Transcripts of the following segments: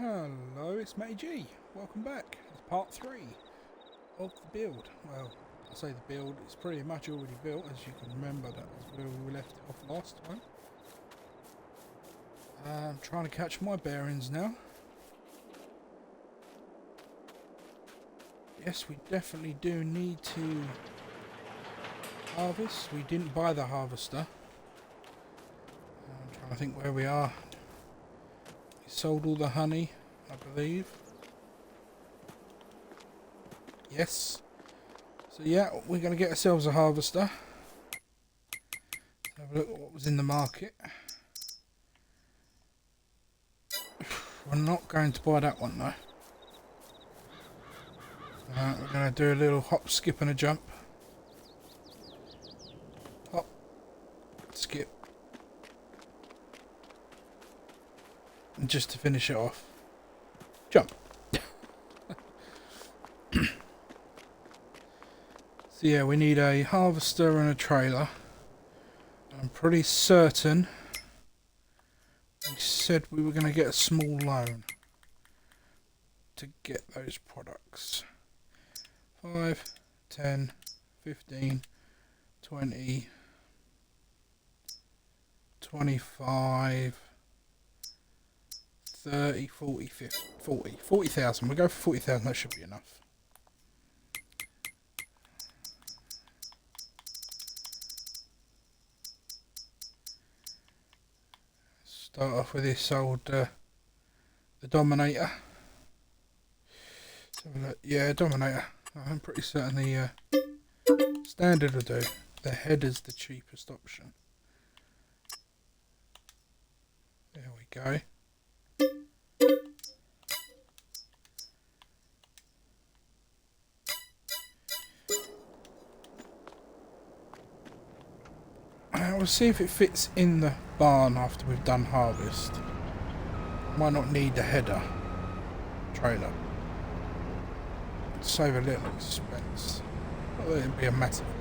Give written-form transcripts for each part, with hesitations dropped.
Hello, it's Matty G. Welcome back. It's part 3 of the build. Well, I say the build, it's pretty much already built, as you can remember. That was where we left it off last time. I'm trying to catch my bearings now. Yes, we definitely do need to harvest. We didn't buy the harvester. I'm trying to think where we are. We sold all the honey, I believe. Yes. So yeah, we're going to get ourselves a harvester. Have a look at what was in the market. We're not going to buy that one though. We're going to do a little hop, skip and a jump. Hop, skip. And just to finish it off, jump. So yeah, we need a harvester and a trailer. I'm pretty certain we said we were going to get a small loan to get those products. 5, 10, 15, 20, 25, 30, 40, 50, 40,000. We'll go for 40,000, that should be enough. Start off with this old, the Dominator. Let's have a look. Yeah, Dominator. I'm pretty certain the standard will do. The header's the cheapest option. There we go. We'll see if it fits in the barn after we've done harvest. Might not need the header trailer. Save a little expense. Not that it'd be a massive one.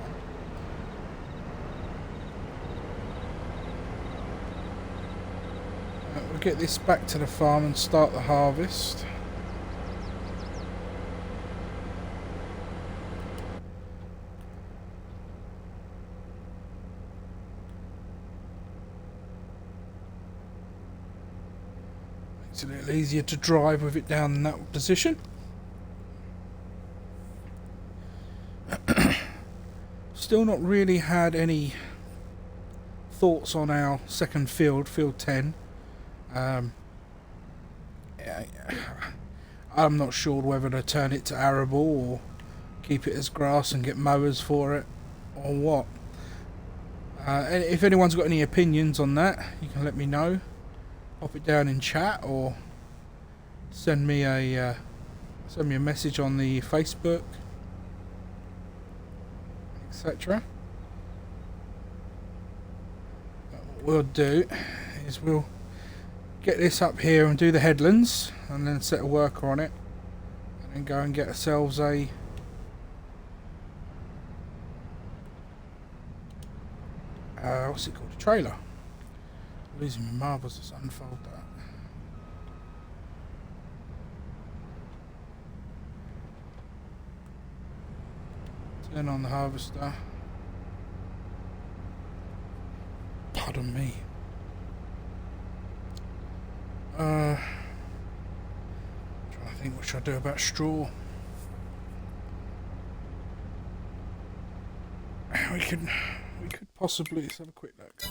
We'll get this back to the farm and start the harvest. Makes it a little easier to drive with it down in that position. Still not really had any thoughts on our second field, field 10. I'm not sure whether to turn it to arable or keep it as grass and get mowers for it or what. And if anyone's got any opinions on that, you can let me know. Pop it down in chat or send me a message on the Facebook, etc. What we'll do is we'll get this up here and do the headlands and then set a worker on it and then go and get ourselves a what's it called, a trailer. I'm losing my marbles. Let's unfold that. Turn on the harvester. Pardon me. Trying to think what should I do about straw. We could possibly, let's have a quick look.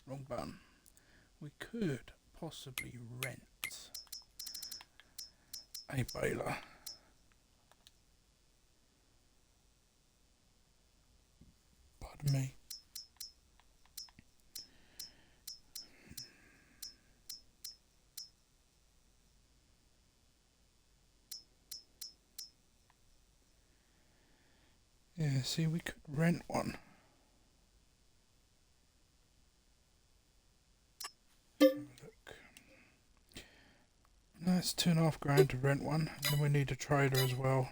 Wrong button. We could possibly rent a baler. Pardon me. Yeah, see, we could rent one. Let's have a look. No, it's £2.5 to rent one, and then we need a trailer as well.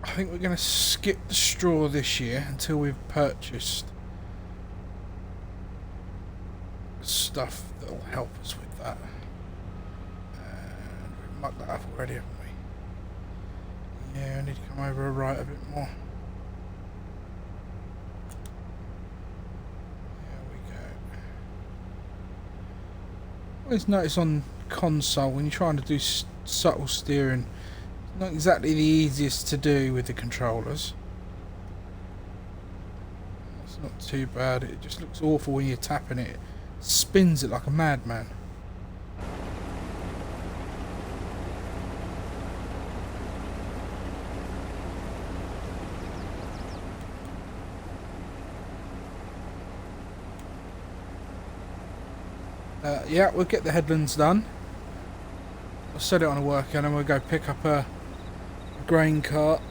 I think we're going to skip the straw this year until we've purchased stuff that will help us with that. And we've mucked that up already, haven't we? Yeah, I need to come over right a bit more. There we go. I always notice on console when you're trying to do subtle steering, it's not exactly the easiest to do with the controllers. It's not too bad, it just looks awful when you're tapping it. It spins it like a madman. Yeah, we'll get the headlands done. I'll set it on a worker and then we'll go pick up a grain cart.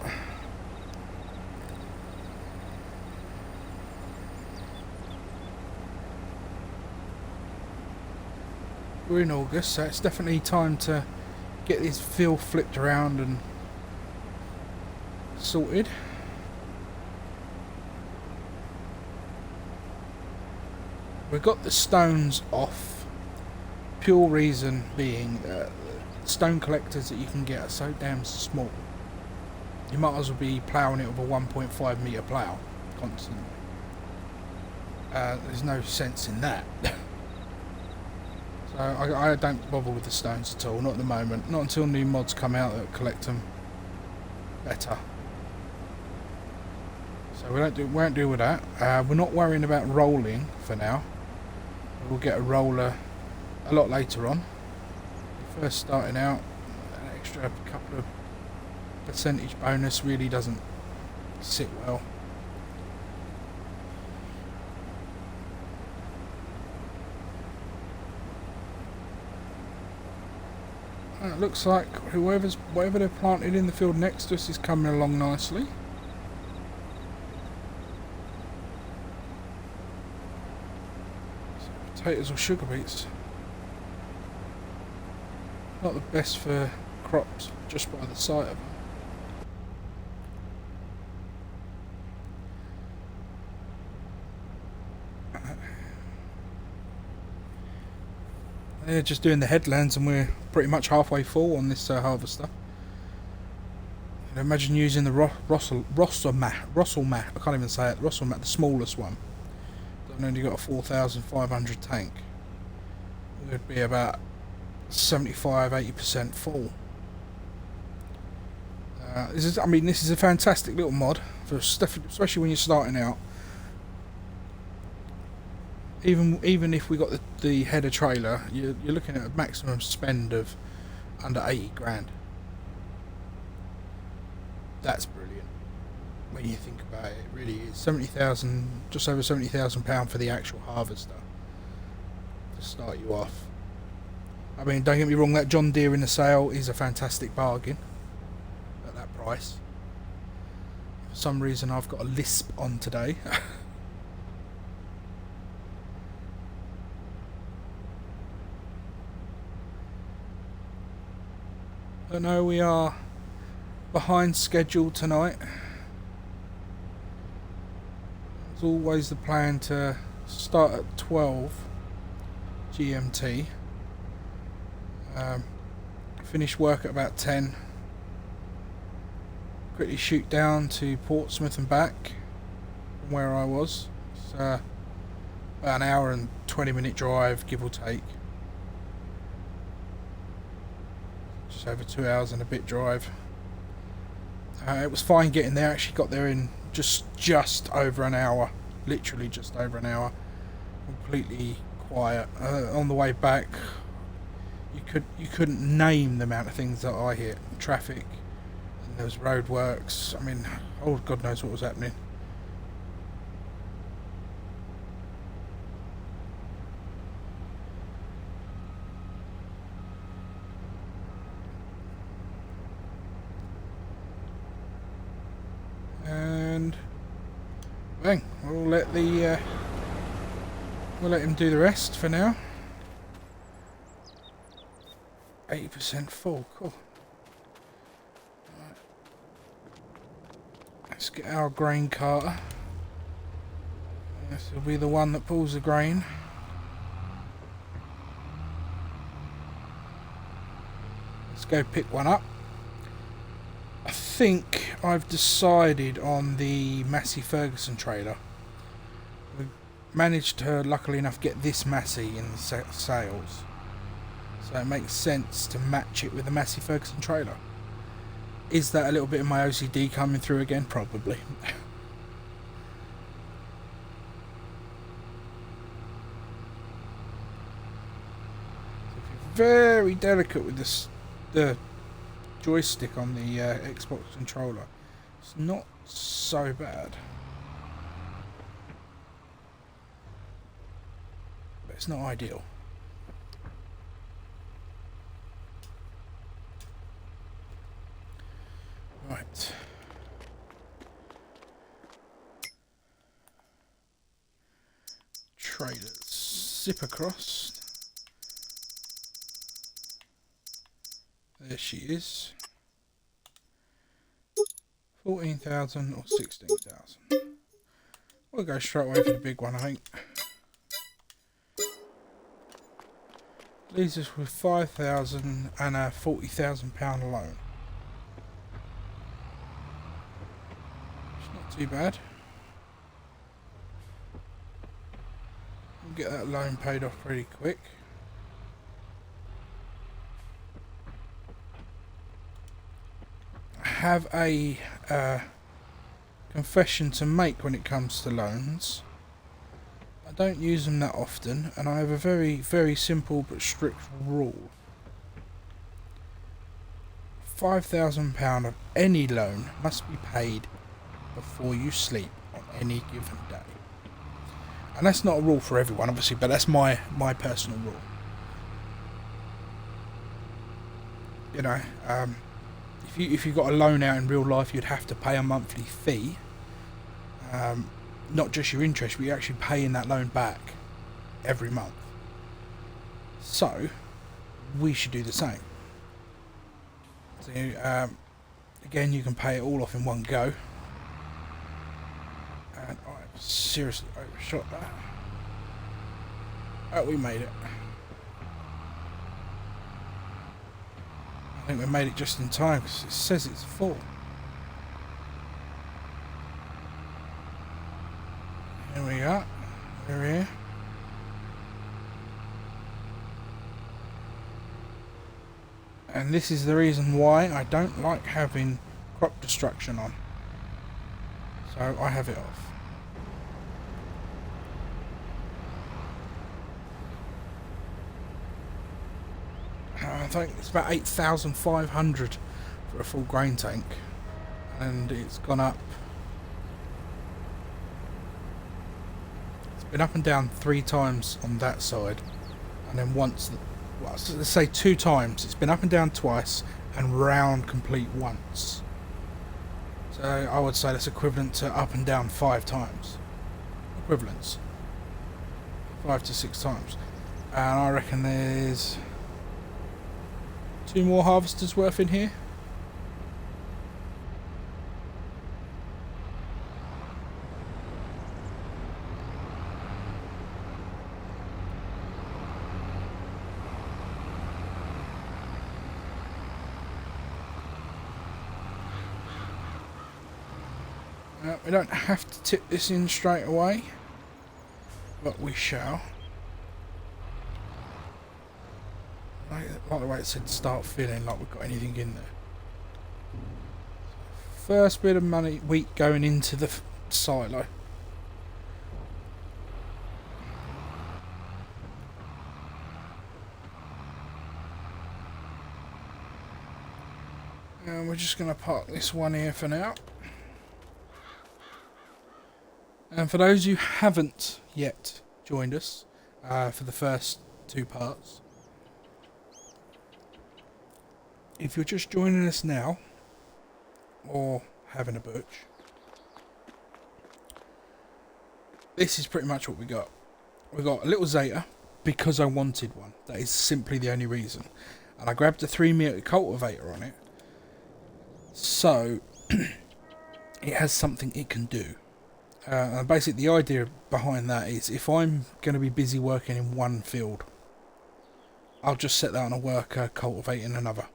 We're in August, so it's definitely time to get this field flipped around and sorted. We got the stones off. Pure reason being that the stone collectors that you can get are so damn small. You might as well be ploughing it with a 1.5 metre plough constantly. There's no sense in that. So I don't bother with the stones at all, not at the moment. Not until new mods come out that collect them better. So we won't deal with that. We're not worrying about rolling for now. We'll get a roller a lot later on. First starting out, an extra couple of percentage bonus really doesn't sit well. It looks like whatever they're planted in the field next to us is coming along nicely. So potatoes or sugar beets. Not the best for crops just by the sight of them. They're just doing the headlands and we're pretty much halfway full on this harvester. And imagine using the Rosselmat, I can't even say it, Rosselmat, the smallest one. I've only got a 4,500 tank. It would be about 75-80% full. This is a fantastic little mod for stuff, especially when you're starting out. Even if we got the header trailer, you're looking at a maximum spend of under 80 grand. That's brilliant when you think about it. It really is. 70,000, just over £70,000 for the actual harvester to start you off. I mean, don't get me wrong, that John Deere in the sale is a fantastic bargain at that price. For some reason I've got a lisp on today. But no, we are behind schedule tonight. It's always the plan to start at 12 GMT. Finish work at about 10. Quickly shoot down to Portsmouth and back from where I was. It's about an hour and 20-minute drive, give or take. Just over 2 hours and a bit drive. It was fine getting there. Actually got there in just over an hour. Literally just over an hour. Completely quiet. On the way back, you couldn't name the amount of things that I hit. Traffic, and there was roadworks. I mean, oh God knows what was happening. And bang, we'll let him do the rest for now. 80% full, cool. Let's get our grain carter. This will be the one that pulls the grain. Let's go pick one up. I think I've decided on the Massey Ferguson trailer. We managed to, luckily enough, get this Massey in the sales. So it makes sense to match it with the Massey Ferguson trailer. Is that a little bit of my OCD coming through again? Probably. Very delicate with this, the joystick on the Xbox controller. It's not so bad, but it's not ideal. Right. Traders. Zip across. There she is. 14,000 or 16,000. We'll go straight away for the big one, I think. Leaves us with 5,000 and a £40,000 loan. It's not too bad. We'll get that loan paid off pretty quick. Have a confession to make when it comes to loans. I don't use them that often, and I have a very, very simple but strict rule. £5,000 of any loan must be paid before you sleep on any given day. And that's not a rule for everyone, obviously, but that's my personal rule. You know, if you got a loan out in real life, you'd have to pay a monthly fee. Not just your interest, but you're actually paying that loan back every month. So, we should do the same. So, again, you can pay it all off in one go. And I seriously overshot that. Oh, we made it. I think we made it just in time because it says it's full. Here we are. We're here. And this is the reason why I don't like having crop destruction on. So I have it off. I think it's about 8,500 for a full grain tank, and it's gone up. It's been up and down 3 times on that side, and then once, well, let's say 2 times. It's been up and down twice and round complete once. So I would say that's equivalent to up and down 5 times. Equivalents. 5 to 6 times. And I reckon there's 2 more harvesters worth in here. We don't have to tip this in straight away, but we shall. Like the way it said, start feeling like we've got anything in there. First bit of money, wheat going into the silo. And we're just going to park this one here for now. And for those who haven't yet joined us for the first 2 parts, if you're just joining us now, or having a butch, this is pretty much what we got. We got a little Zeta because I wanted one. That is simply the only reason. And I grabbed a 3 metre cultivator on it. So it has something it can do. And basically the idea behind that is if I'm going to be busy working in one field, I'll just set that on a worker cultivating another.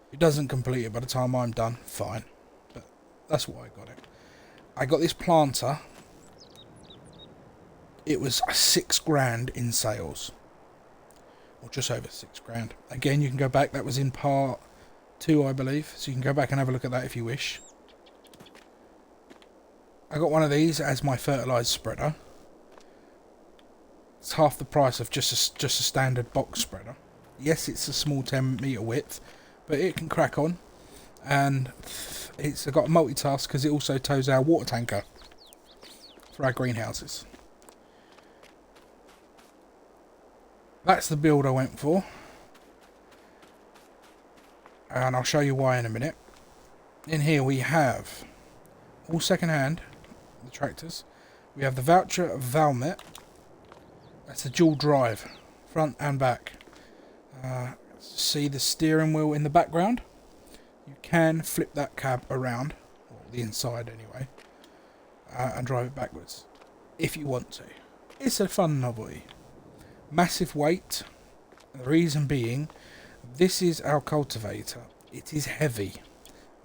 If it doesn't complete it by the time I'm done, fine. But that's why I got it. I got this planter. It was £6,000 in sales. Or just over £6,000. Again, you can go back. That was in part 2, I believe. So you can go back and have a look at that if you wish. I got one of these as my fertiliser spreader. It's half the price of just a standard box spreader. Yes, it's a small 10 metre width, but it can crack on. And it's got a multitask because it also tows our water tanker for our greenhouses. That's the build I went for. And I'll show you why in a minute. In here we have all second hand, the tractors. We have the Voucher Valmet. That's the dual drive, front and back. See the steering wheel in the background? You can flip that cab around, or the inside anyway, and drive it backwards, if you want to. It's a fun novelty. Massive weight. The reason being, this is our cultivator. It is heavy,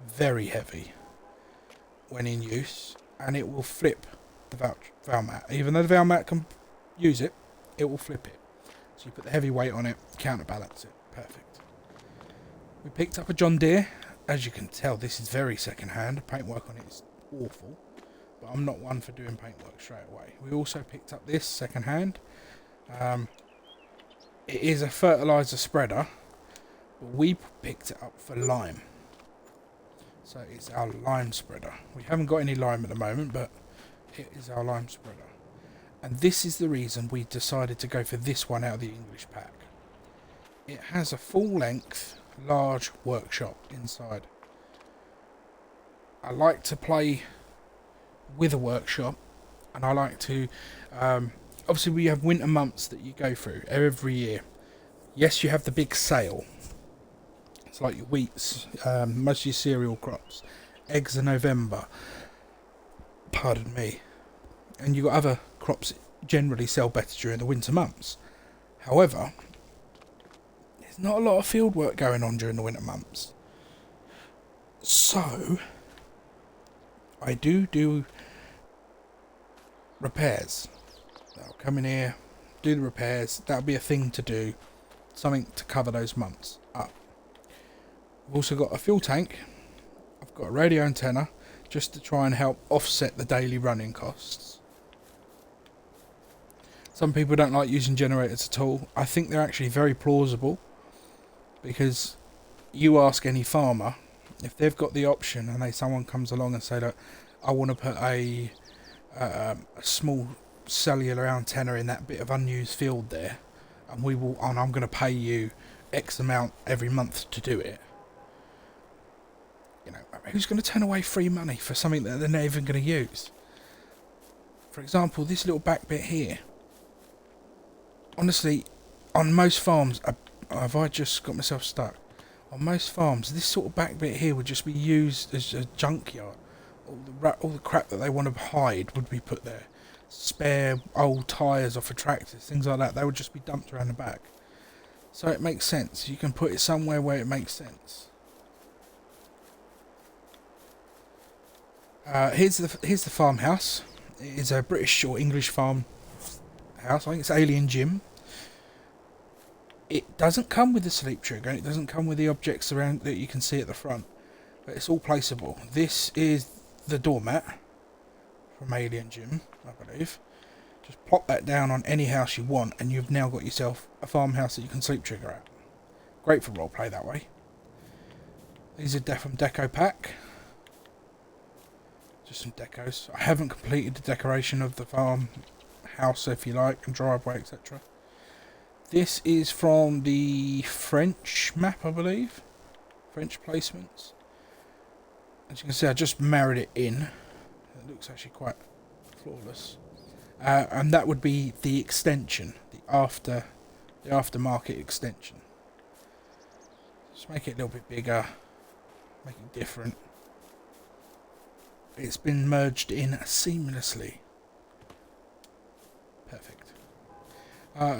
very heavy, when in use, and it will flip the Valmat. Even though the Valmat can use it, it will flip it. So you put the heavy weight on it, counterbalance it. Perfect. We picked up a John Deere. As you can tell, this is very second hand. Paintwork on it is awful, but I'm not one for doing paintwork straight away. We also picked up this second hand. It is a fertiliser spreader, but we picked it up for lime. So it's our lime spreader. We haven't got any lime at the moment, but it is our lime spreader. And this is the reason we decided to go for this one out of the English pack. It has a full-length, large workshop inside. I like to play with a workshop, and I like to... obviously, we have winter months that you go through every year. Yes, you have the big sale. It's like your wheats, most of your cereal crops. Eggs are November. Pardon me. And you've got other crops that generally sell better during the winter months. However, there's not a lot of field work going on during the winter months. So, I do repairs. I'll come in here, do the repairs. That'll be a thing to do. Something to cover those months up. I've also got a fuel tank. I've got a radio antenna just to try and help offset the daily running costs. Some people don't like using generators at all. I think they're actually very plausible, because you ask any farmer if they've got the option, and someone comes along and say, look, I want to put a small cellular antenna in that bit of unused field there, and I'm going to pay you X amount every month to do it. You know, who's going to turn away free money for something that they're not even going to use? For example, this little back bit here. Honestly, on most farms, have I just got myself stuck? On most farms, this sort of back bit here would just be used as a junkyard. All the crap that they want to hide would be put there. Spare old tyres off of tractors, things like that. They would just be dumped around the back. So it makes sense. You can put it somewhere where it makes sense. Here's the farmhouse. It is a British or English farm house. I think it's Alien Gym. It doesn't come with the sleep trigger. It doesn't come with the objects around that you can see at the front. But it's all placeable. This is the doormat from Alien Gym, I believe. Just plop that down on any house you want, and you've now got yourself a farmhouse that you can sleep trigger at. Great for roleplay that way. These are from Deco Pack. Just some decos. I haven't completed the decoration of the farm house, if you like, and driveway, etc. This is from the French map, I believe. French placements. As you can see, I just married it in. It looks actually quite flawless. And that would be the extension, the aftermarket extension. Just make it a little bit bigger, make it different. it's been merged in seamlessly. Perfect.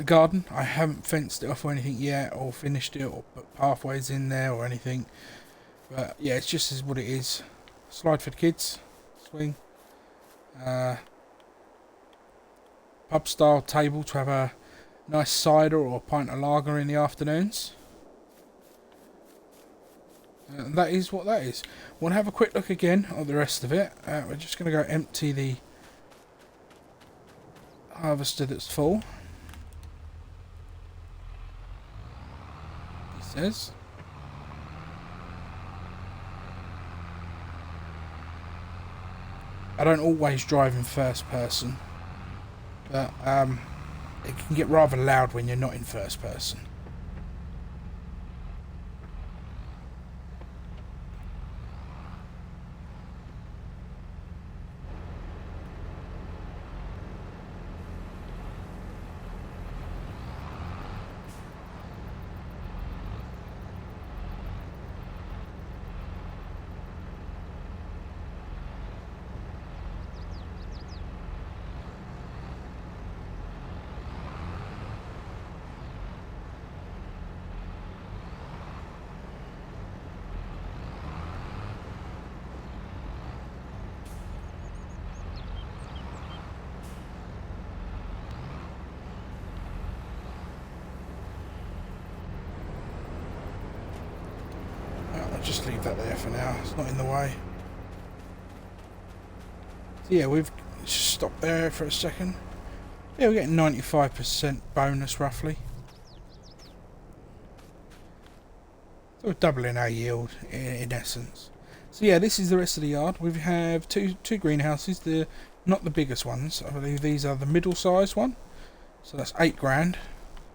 Garden, I haven't fenced it off or anything yet, or finished it, or put pathways in there or anything. But yeah, it's just as what it is. Slide for the kids. Swing. Pub style table to have a nice cider or a pint of lager in the afternoons. And that is what that is. We'll have a quick look again at the rest of it. We're just going to go empty the harvester that's full. He says. I don't always drive in first person, but it can get rather loud when you're not in first person. I'll just leave that there for now. It's not in the way. So yeah, we've stopped there for a second. Yeah, we're getting 95% bonus roughly. So we're doubling our yield in essence. So yeah, this is the rest of the yard. We have two greenhouses. They're not the biggest ones. I believe these are the middle-sized one. So that's 8 grand.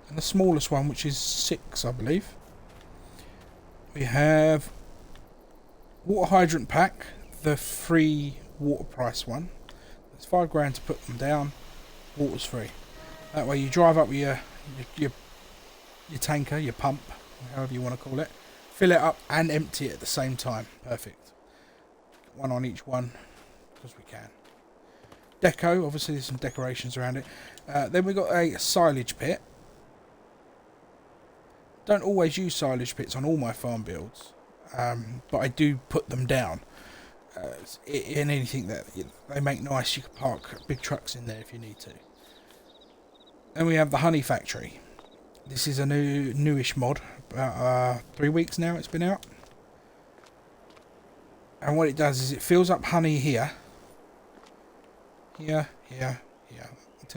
And the smallest one, which is 6, I believe. We have water hydrant pack, the free water price one. It's 5 grand to put them down. Water's free. That way you drive up with your tanker, your pump, however you want to call it. Fill it up and empty it at the same time. Perfect. One on each one, because we can. Deco, obviously there's some decorations around it. Then we've got a silage pit. Don't always use silage pits on all my farm builds, but I do put them down. In anything that they make nice, you can park big trucks in there if you need to. Then we have the honey factory. This is a newish mod. About 3 weeks now it's been out. And what it does is it fills up honey here, until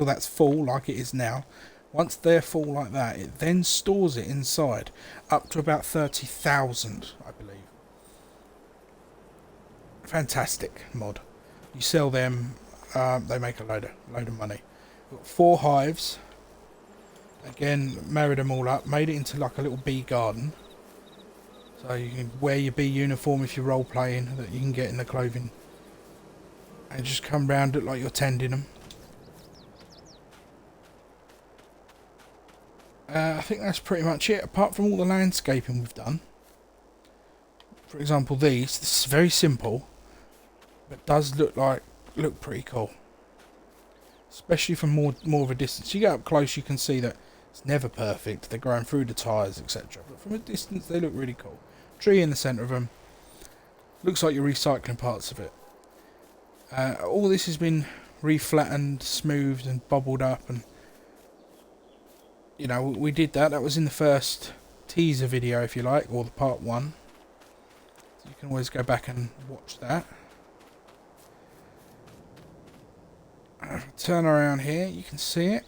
that's full like it is now. Once they're full like that, it then stores it inside up to about 30,000, I believe. Fantastic mod. You sell them, they make a load of money. We've got 4 hives. Again, married them all up, made it into like a little bee garden. So you can wear your bee uniform if you're role playing, that you can get in the clothing. And just come round, look like you're tending them. I think that's pretty much it, apart from all the landscaping we've done. For example, this is very simple, but does look pretty cool. Especially from more of a distance. You get up close, you can see that it's never perfect. They're growing through the tyres, etc. But from a distance, they look really cool. Tree in the centre of them. Looks like you're recycling parts of it. All this has been reflattened, smoothed, and bubbled up, and you know, we did that. That was in the first teaser video, if you like, or the part 1. So you can always go back and watch that. Turn around here, you can see it.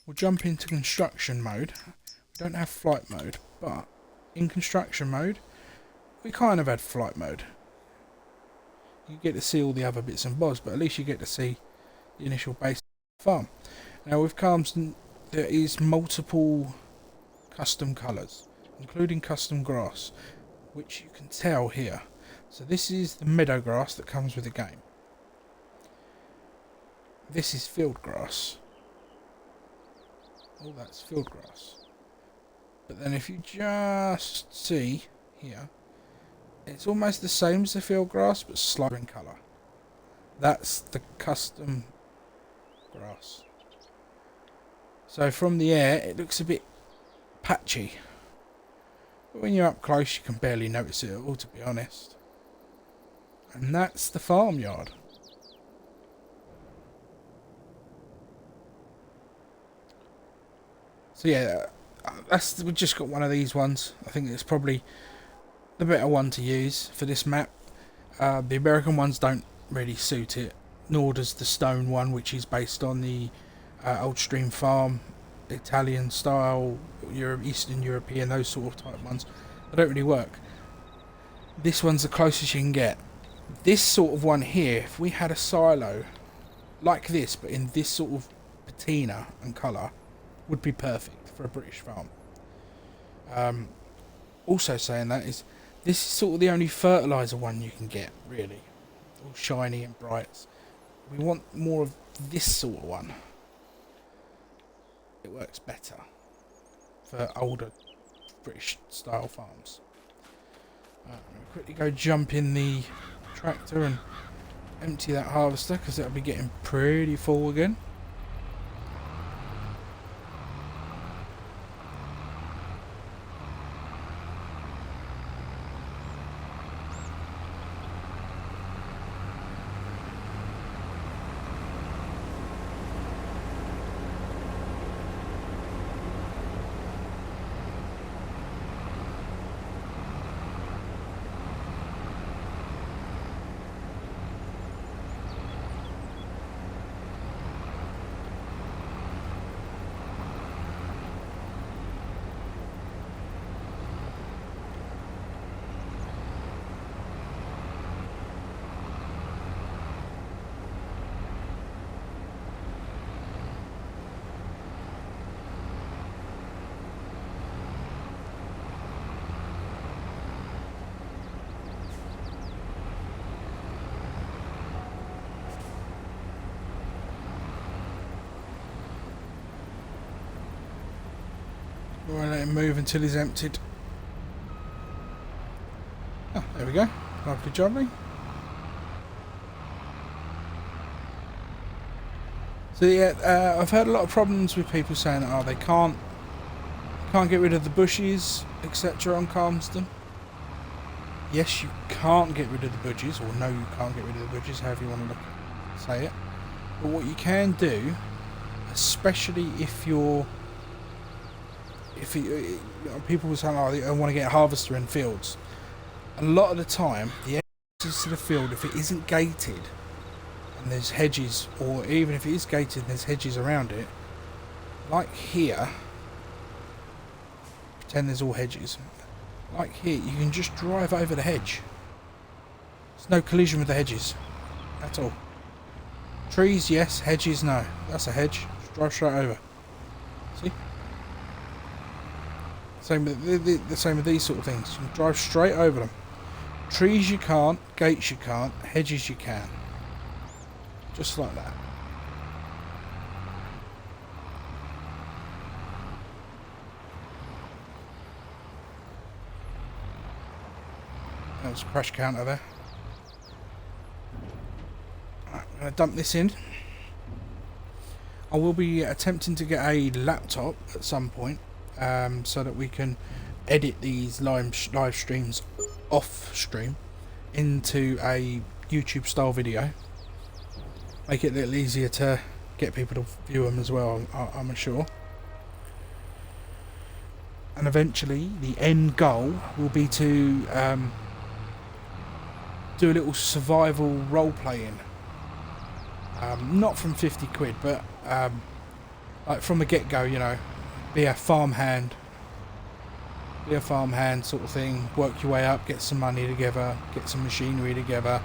We'll jump into construction mode. We don't have flight mode, but in construction mode, we kind of had flight mode. You get to see all the other bits and bobs, but at least you get to see the initial base farm. Now with calmsden, there is multiple custom colours, including custom grass, which you can tell here. So this is the meadow grass that comes with the game. This is field grass. All that's field grass. But then if you just see here, It's almost the same as the field grass, but slightly in colour. That's the custom grass. So from the air, it looks a bit patchy. But when you're up close, you can barely notice it at all, to be honest. And that's the farmyard. So yeah, we've just got one of these ones. I think it's probably the better one to use for this map. The American ones don't really suit it, nor does the stone one, which is based on the Old Stream Farm, Italian style, Eastern European, those sort of type ones. They don't really work. This one's the closest you can get. This sort of one here, if we had a silo like this, but in this sort of patina and colour, would be perfect for a British farm. Also saying that is, this is sort of the only fertiliser one you can get, really. All shiny and bright. We want more of this sort of one. It works better for older British style farms. Quickly go jump in the tractor and empty that harvester, because it'll be getting pretty full again. We'll let him move until he's emptied. Oh, there we go. Lovely jobbing. So yeah, I've heard a lot of problems with people saying that they can't get rid of the bushes, etc. on Calmsden. Yes, you can't get rid of the bushes, or no, you can't get rid of the bushes, however you want to say it. But what you can do, especially if people were saying, I want to get a harvester in fields. A lot of the time, the entrance to the field, if it isn't gated and there's hedges, or even if it is gated and there's hedges around it, like here, pretend there's all hedges. Like here, you can just drive over the hedge. There's no collision with the hedges at all. Trees, yes. Hedges, no. That's a hedge. Just drive straight over. See? Same with the same with these sort of things. You can drive straight over them. Trees you can't, gates you can't, hedges you can. Just like that. That was a crash counter there. Right, I'm going to dump this in. I will be attempting to get a laptop at some point, so that we can edit these live streams off stream into a YouTube style video. Make it a little easier to get people to view them as well, I'm sure. And eventually the end goal will be to do a little survival role playing. Not from 50 quid, but like from the get-go, you know, be a farmhand sort of thing, work your way up, get some money together, get some machinery together,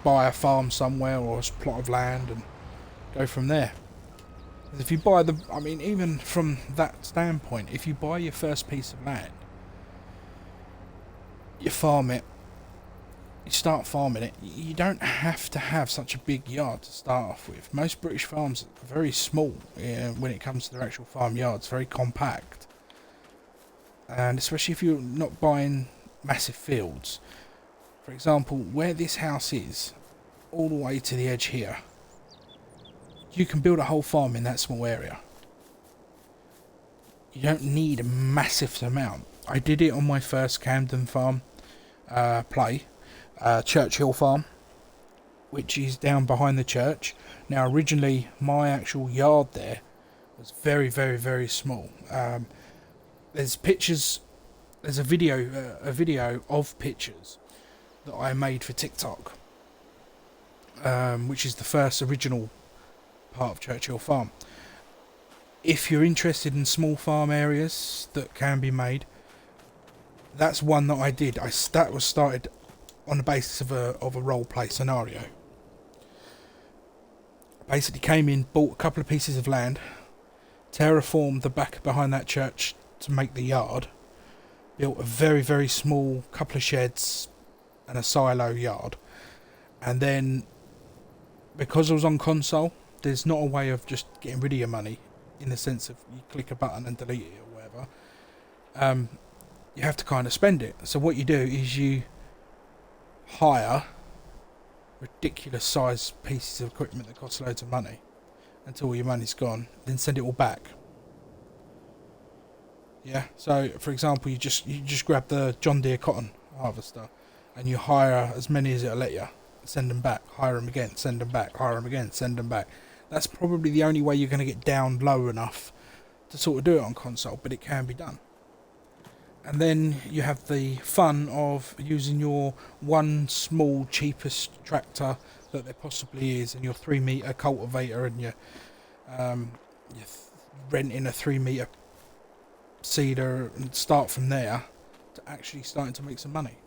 buy a farm somewhere or a plot of land and go from there. If you buy even from that standpoint, if you buy your first piece of land, you farm it, you start farming it, you don't have to have such a big yard to start off with. Most British farms are very small when it comes to their actual farm yards, very compact. And especially if you're not buying massive fields. For example, where this house is, all the way to the edge here, you can build a whole farm in that small area. You don't need a massive amount. I did it on my first Camden farm Churchill farm, which is down behind the church. Now originally my actual yard there was very, very, very small. There's pictures, there's a video of pictures that I made for TikTok, which is the first original part of Churchill farm. If you're interested in small farm areas that can be made, that's one that I did. That was started on the basis of a role play scenario. Basically came in, bought a couple of pieces of land, terraformed the back behind that church to make the yard, built a very, very small couple of sheds and a silo yard, and then because I was on console, there's not a way of just getting rid of your money in the sense of you click a button and delete it or whatever. You have to kind of spend it. So what you do is you hire ridiculous size pieces of equipment that cost loads of money until all your money's gone, then send it all back. Yeah, so for example, you just grab the John Deere cotton harvester and you hire as many as it'll let you, send them back, hire them again, send them back, hire them again, send them back. That's probably the only way you're going to get down low enough to sort of do it on console, but it can be done. And then you have the fun of using your one small cheapest tractor that there possibly is, and your 3 metre cultivator, and you're renting a 3 metre seeder, and start from there to actually starting to make some money.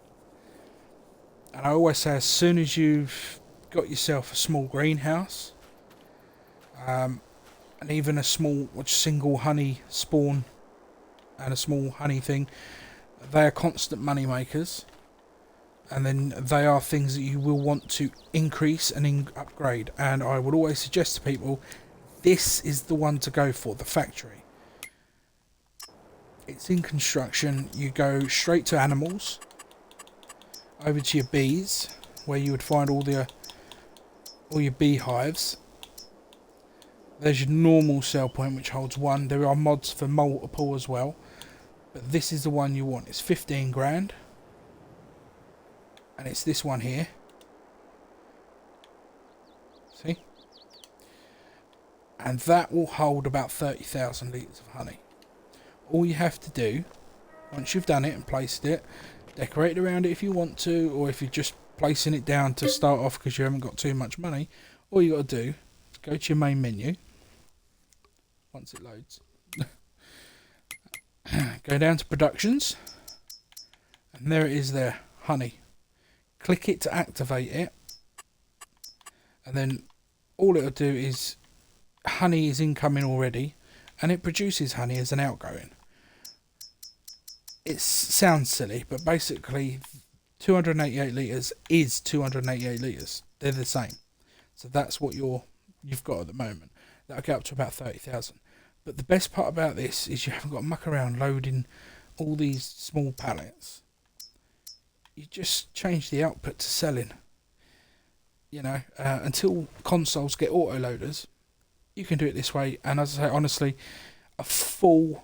And I always say, as soon as you've got yourself a small greenhouse, and even a small single honey spawn and a small honey thing, they are constant money makers, and then they are things that you will want to increase and upgrade. And I would always suggest to people, this is the one to go for, the factory. It's in construction. You go straight to animals, over to your bees, where you would find all your beehives. There's your normal sell point, which holds 1. There are mods for multiple as well, but this is the one you want. It's 15 grand, and it's this one here. See? And that will hold about 30,000 litres of honey. All you have to do, once you've done it and placed it, decorate around it if you want to, or if you're just placing it down to start off because you haven't got too much money, all you got to do is go to your main menu. Once it loads, go down to productions, and there it is there, honey. Click it to activate it, and then all it'll do is honey is incoming already, and it produces honey as an outgoing. It sounds silly, but basically 288 litres is 288 litres. They're the same. So that's what you've got at the moment. That'll get up to about 30,000. But the best part about this is you haven't got to muck around loading all these small pallets. You just change the output to selling. You know, until consoles get auto-loaders, you can do it this way. And as I say, honestly, a full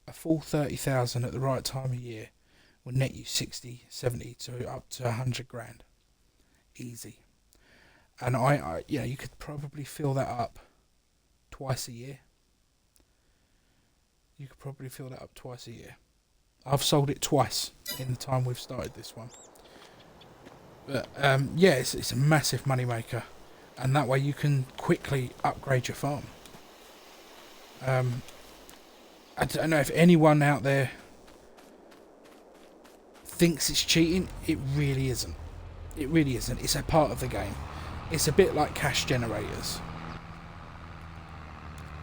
30,000 at the right time of year will net you 60, 70 to up to 100 grand. Easy. And you could probably fill that up twice a year. You could probably fill that up twice a year. I've sold it twice in the time we've started this one. But yeah, it's a massive money maker, and that way you can quickly upgrade your farm. I don't know if anyone out there thinks it's cheating. It really isn't. It really isn't. It's a part of the game. It's a bit like cash generators.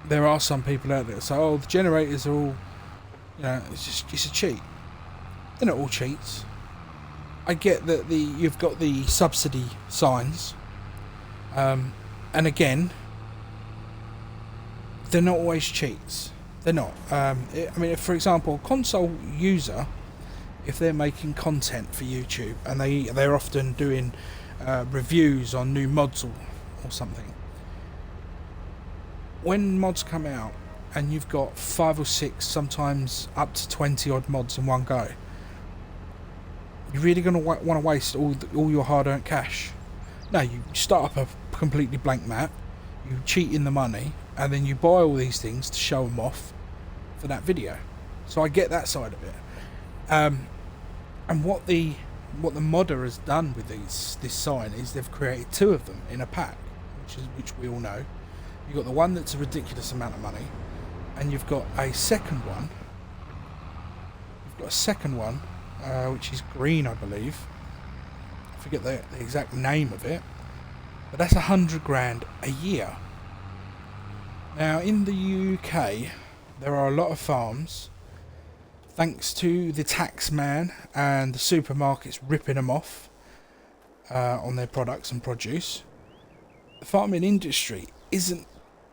There are some people out there that say, oh, the generators are all, it's a cheat. They're not all cheats. I get that you've got the subsidy signs, and again, they're not always cheats. They're not. I mean, if, for example, a console user, if they're making content for YouTube and they're often doing reviews on new mods or something. When mods come out and you've got 5 or 6, sometimes up to 20 odd mods in one go, you're really going to want to waste all your hard-earned cash? No, you start up a completely blank map, you cheat in the money, and then you buy all these things to show them off for that video. So I get that side of it. And what the modder has done with this sign is they've created 2 of them in a pack, which we all know. You've got the one that's a ridiculous amount of money, and you've got a second one. Which is green, I believe. I forget the exact name of it, but that's 100 grand a year. Now in the UK, there are a lot of farms, thanks to the tax man and the supermarkets ripping them off on their products and produce. The farming industry isn't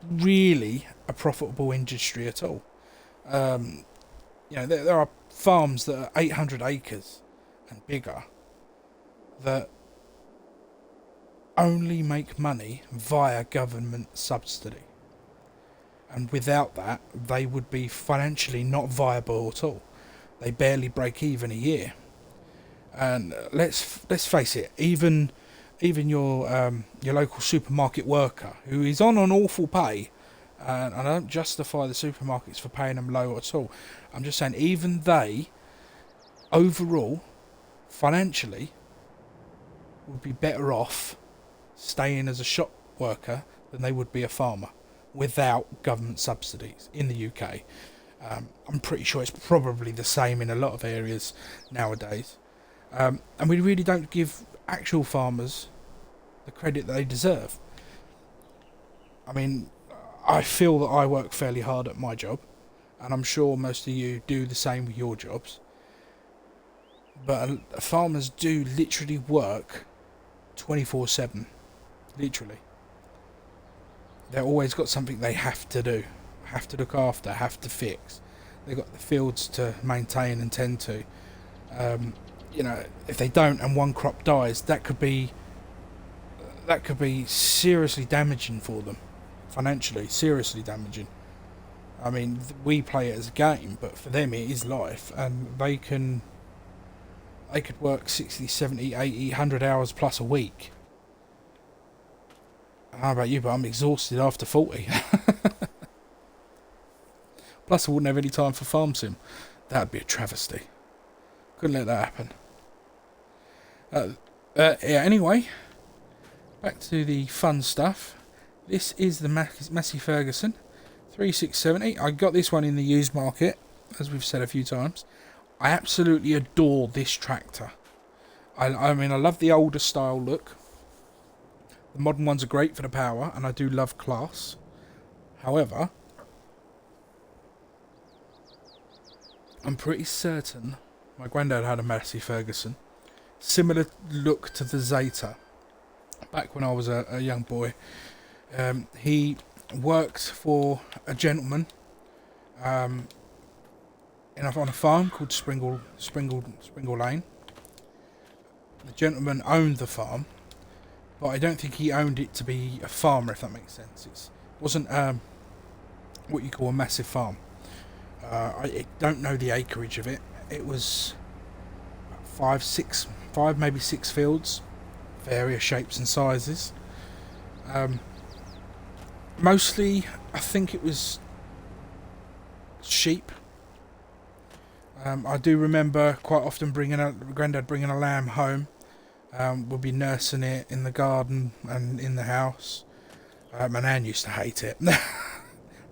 really a profitable industry at all. There are farms that are 800 acres and bigger that only make money via government subsidy, and without that they would be financially not viable at all. They barely break even a year. And let's face it, even your local supermarket worker who is on an awful pay, and I don't justify the supermarkets for paying them low at all. I'm just saying, even they, overall, financially, would be better off staying as a shop worker than they would be a farmer without government subsidies in the UK. I'm pretty sure it's probably the same in a lot of areas nowadays. And we really don't give actual farmers the credit that they deserve. I mean, I feel that I work fairly hard at my job, and I'm sure most of you do the same with your jobs. But farmers do literally work 24/7. Literally. They've always got something they have to do, have to look after, have to fix. They've got the fields to maintain and tend to. If they don't and one crop dies, that could be seriously damaging for them. Financially, seriously damaging. I mean, we play it as a game, but for them it is life, and they could work 60, 70, 80, 100 hours plus a week. I don't know about you, but I'm exhausted after 40. Plus I wouldn't have any time for farm sim. That'd be a travesty. Couldn't let that happen. Anyway, back to the fun stuff. This is the Massey Ferguson 3670. I got this one in the used market, as we've said a few times. I absolutely adore this tractor. I mean, I love the older style look. The modern ones are great for the power, and I do love class. However, I'm pretty certain my granddad had a Massey Ferguson. Similar look to the Zeta. Back when I was a young boy. He worked for a gentleman on a farm called Springle Lane. The gentleman owned the farm, but I don't think he owned it to be a farmer, if that makes sense. It wasn't what you call a massive farm. I don't know the acreage of it. It was 5, maybe 6 fields, various shapes and sizes. Mostly, I think it was sheep. I do remember quite often Grandad bringing a lamb home. We'll be nursing it in the garden and in the house. My nan used to hate it,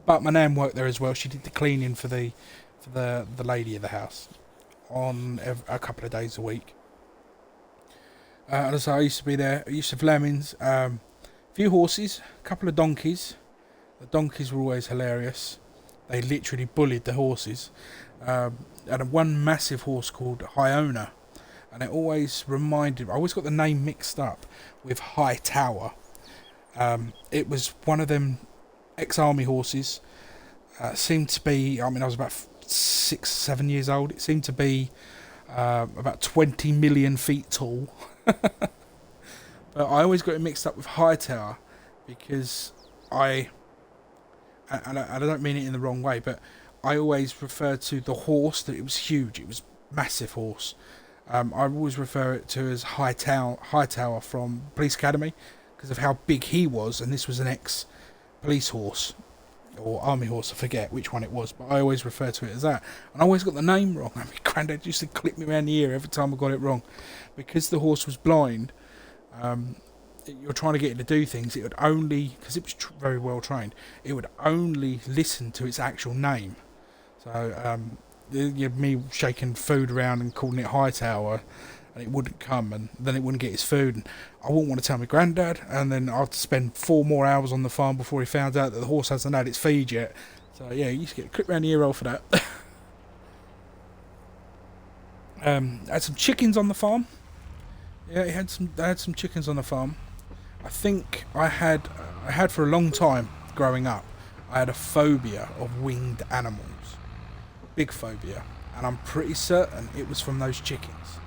but my nan worked there as well. She did the cleaning for the lady of the house on a couple of days a week. And so I used to be there. I used to have lemmings, a few horses, a couple of donkeys. The donkeys were always hilarious. They literally bullied the horses. And one massive horse called Hyona, and it always reminded. I always got the name mixed up with High Tower. It was one of them ex-army horses. Seemed to be. I mean, I was about 6, 7 years old. It seemed to be about 20 million feet tall. But I always got it mixed up with Hightower because I, and I don't mean it in the wrong way, but I always refer to the horse that it was huge. It was massive horse. I always refer it to as Hightower from Police Academy because of how big he was, and this was an ex-police horse or army horse. I forget which one it was, but I always refer to it as that. And I always got the name wrong. I mean, Grandad used to clip me around the ear every time I got it wrong because the horse was blind. You're trying to get it to do things. It would only, because it was very well trained, it would only listen to its actual name. So you had me shaking food around and calling it Hightower, and it wouldn't come, and then it wouldn't get his food, and I wouldn't want to tell my granddad, and then I'd spend 4 more hours on the farm before he found out that the horse hasn't had its feed yet. So yeah, you used to get a clip around the ear roll for that. Had some chickens on the farm. Yeah, I had some chickens on the farm. I think I had for a long time growing up. I had a phobia of winged animals, big phobia, and I'm pretty certain it was from those chickens.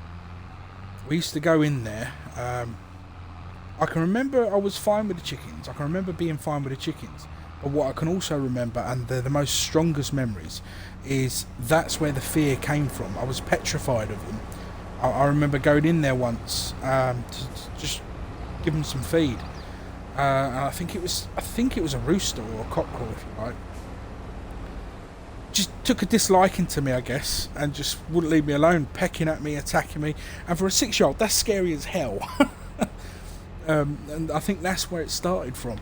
We used to go in there. I can remember I was fine with the chickens. I can remember being fine with the chickens. But what I can also remember, and they're the most strongest memories, is that's where the fear came from. I was petrified of them. I remember going in there once to just give them some feed, and I think it was a rooster or a cockerel, if you like. Just took a disliking to me, I guess, and just wouldn't leave me alone, pecking at me, attacking me. And for a 6-year-old, that's scary as hell. And I think that's where it started from,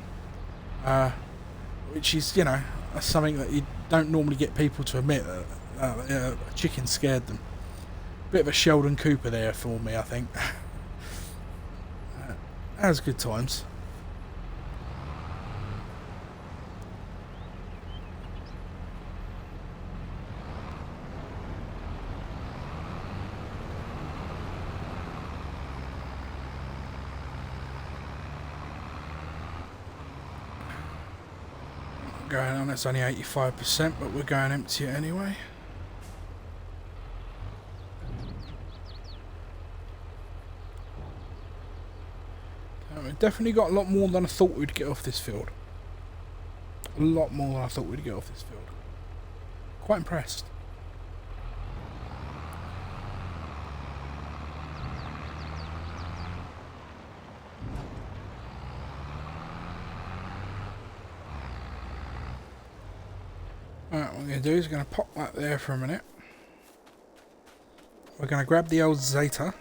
which is, something that you don't normally get people to admit, that a chicken scared them. Bit of a Sheldon Cooper there for me, I think. That was good times. Going on, it's only 85%, but we're going empty anyway. We've definitely got a lot more than I thought we'd get off this field. A lot more than I thought we'd get off this field. Quite impressed. Alright, what we're going to do is going to pop that there for a minute. We're going to grab the old Zeta.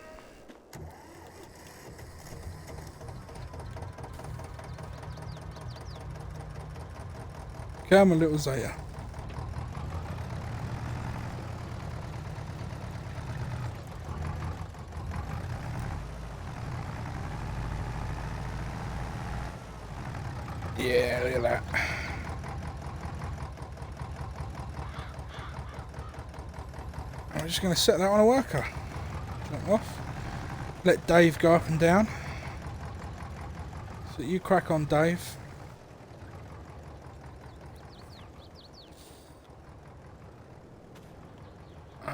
Come on, little Zeta. Yeah, look at that. I'm just going to set that on a worker. Jump off. Let Dave go up and down. So you crack on, Dave.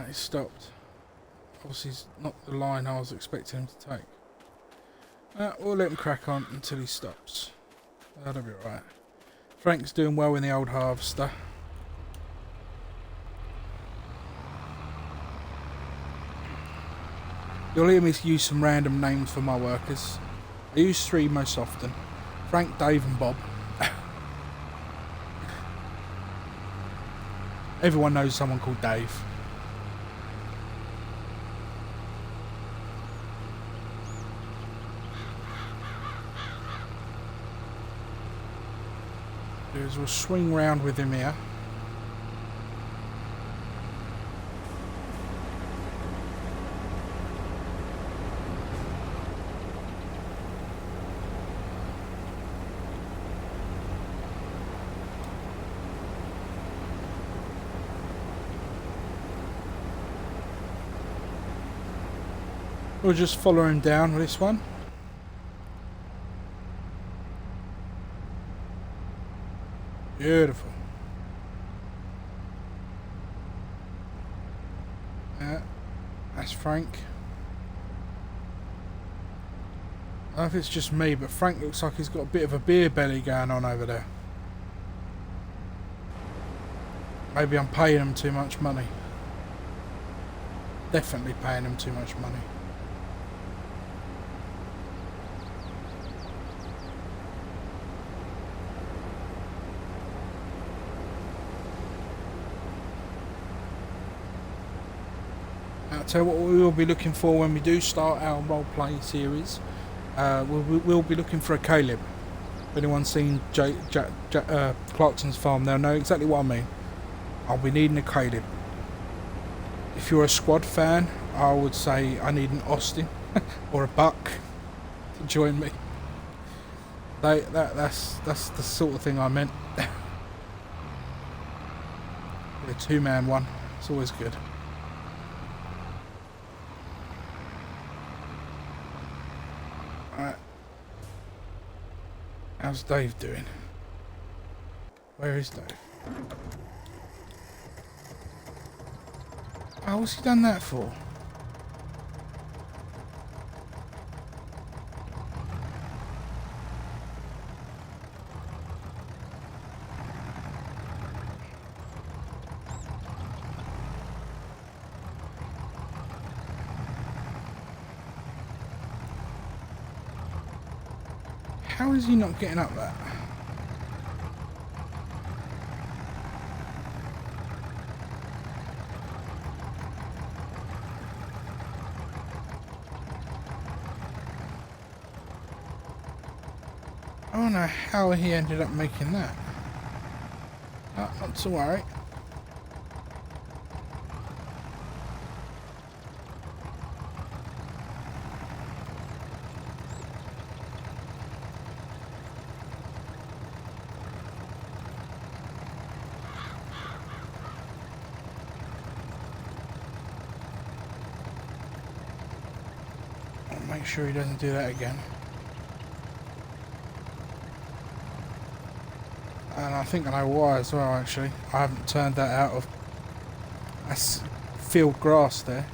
He stopped. Obviously, he's not the line I was expecting him to take. We'll let him crack on until he stops. That'll be alright. Frank's doing well in the old harvester. You'll hear me use some random names for my workers. I use 3 most often. Frank, Dave and Bob. Everyone knows someone called Dave. We'll swing round with him here. We'll just follow him down with this one. Beautiful. That's Frank. I don't know if it's just me, but Frank looks like he's got a bit of a beer belly going on over there. Maybe I'm paying him too much money. Definitely paying him too much money. I'll tell you what we will be looking for when we do start our role-play series. We'll be looking for a Caleb. If anyone's seen Clarkson's farm, they'll know exactly what I mean. I'll be needing a Caleb. If you're a squad fan, I would say I need an Austin or a Buck to join me. That's the sort of thing I meant. A two-man one. It's always good. Alright. How's Dave doing? Where is Dave? Oh, what's he done that for? How is he not getting up that? I don't know how he ended up making that. Not to worry. I'll make sure he doesn't do that again. And I think I know why as well, actually. I haven't turned that out of... That's field grass there.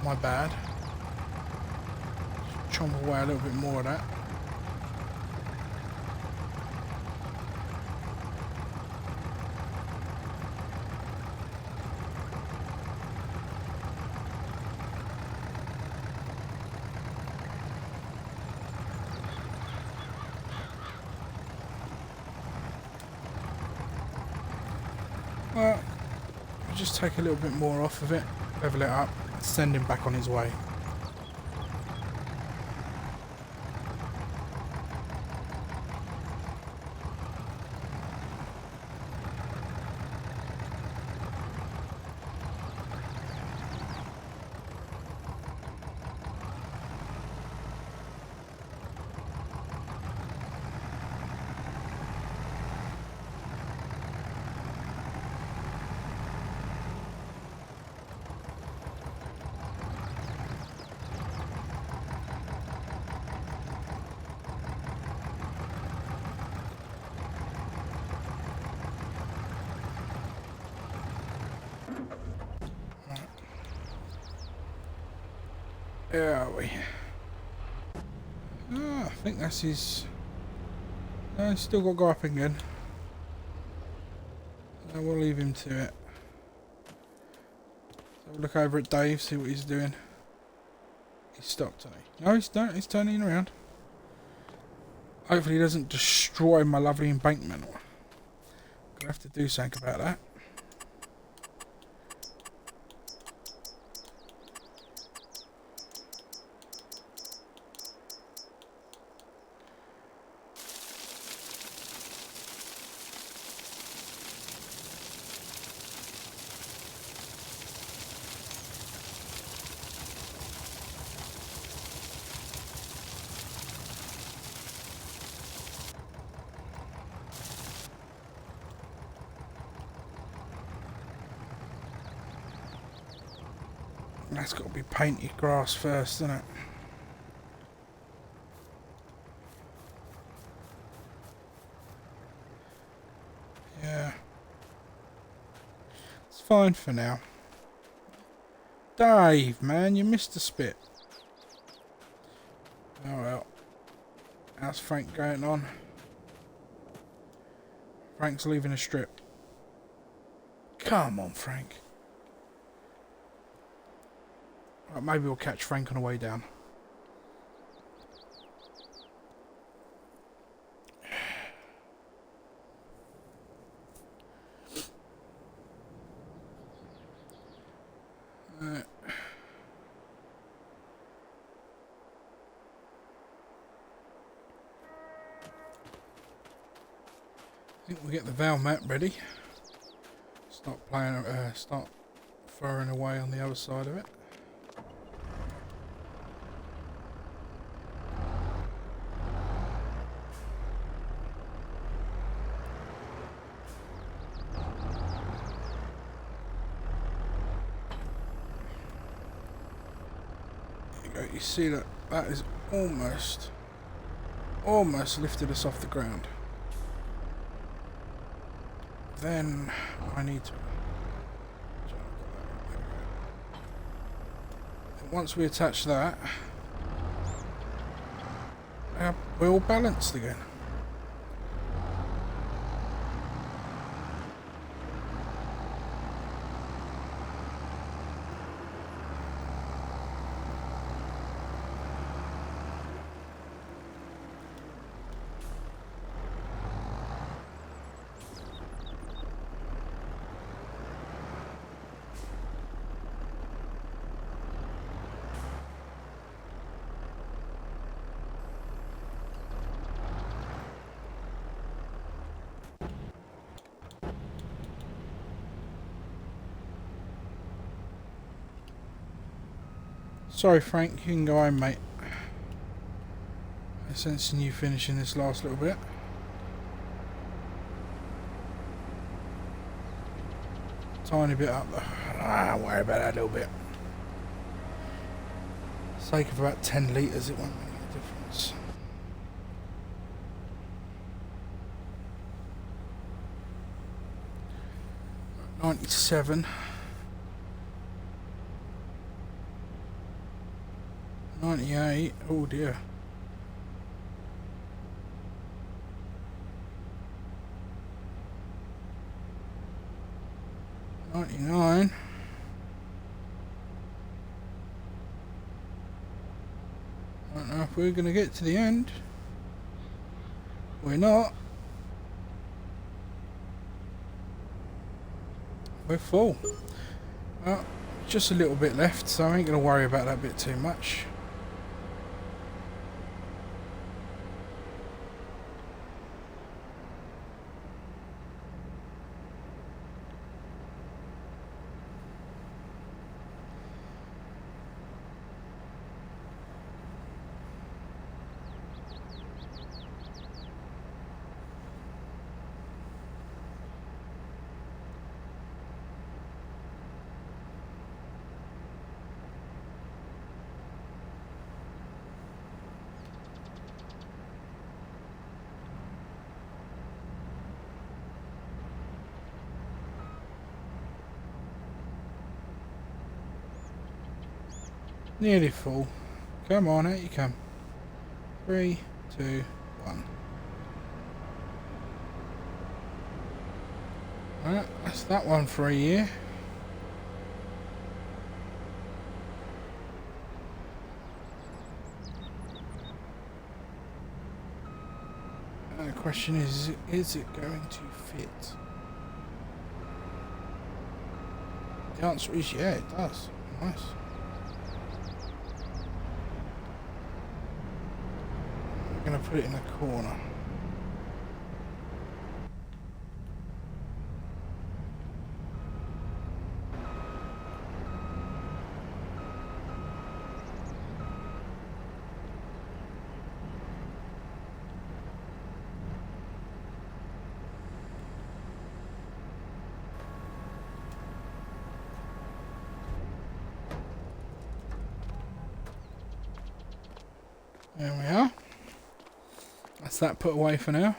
My bad. Chomp away a little bit more of that. Well, I'll just take a little bit more off of it, level it up, send him back on his way. Where are we? I think that's his... No, still got to go up again. No, we'll leave him to it. So we'll look over at Dave, see what he's doing. He's stopped, hasn't he? No, he's not. He's turning around. Hopefully he doesn't destroy my lovely embankment. Gonna have to do something about that. That's got to be painted grass first, isn't it? fine for now. Dave, man, you missed a spit. Oh well. How's Frank going on? Frank's leaving a strip. Come on, Frank. Right, maybe we'll catch Frank on the way down. I think we'll get the Val map ready. Start firing away on the other side of it. There you go. You see that? That is almost lifted us off the ground. Then I need to. Once we attach that, we're all balanced again. Sorry, Frank, you can go home, mate. I'm sensing you finishing this last little bit. Tiny bit up there. Don't worry about that little bit. Sake of about 10 litres, it won't make a difference. $97. 98, oh dear. 99. I don't know if we're going to get to the end. We're not. We're full. Well, just a little bit left, so I ain't going to worry about that bit too much. Nearly full. Come on, out you come. 3, 2, 1. Right, that's that one for a year. And the question is it going to fit? The answer is yeah, it does. Nice. I'm going to put it in a corner. There we are. That's that put away for now.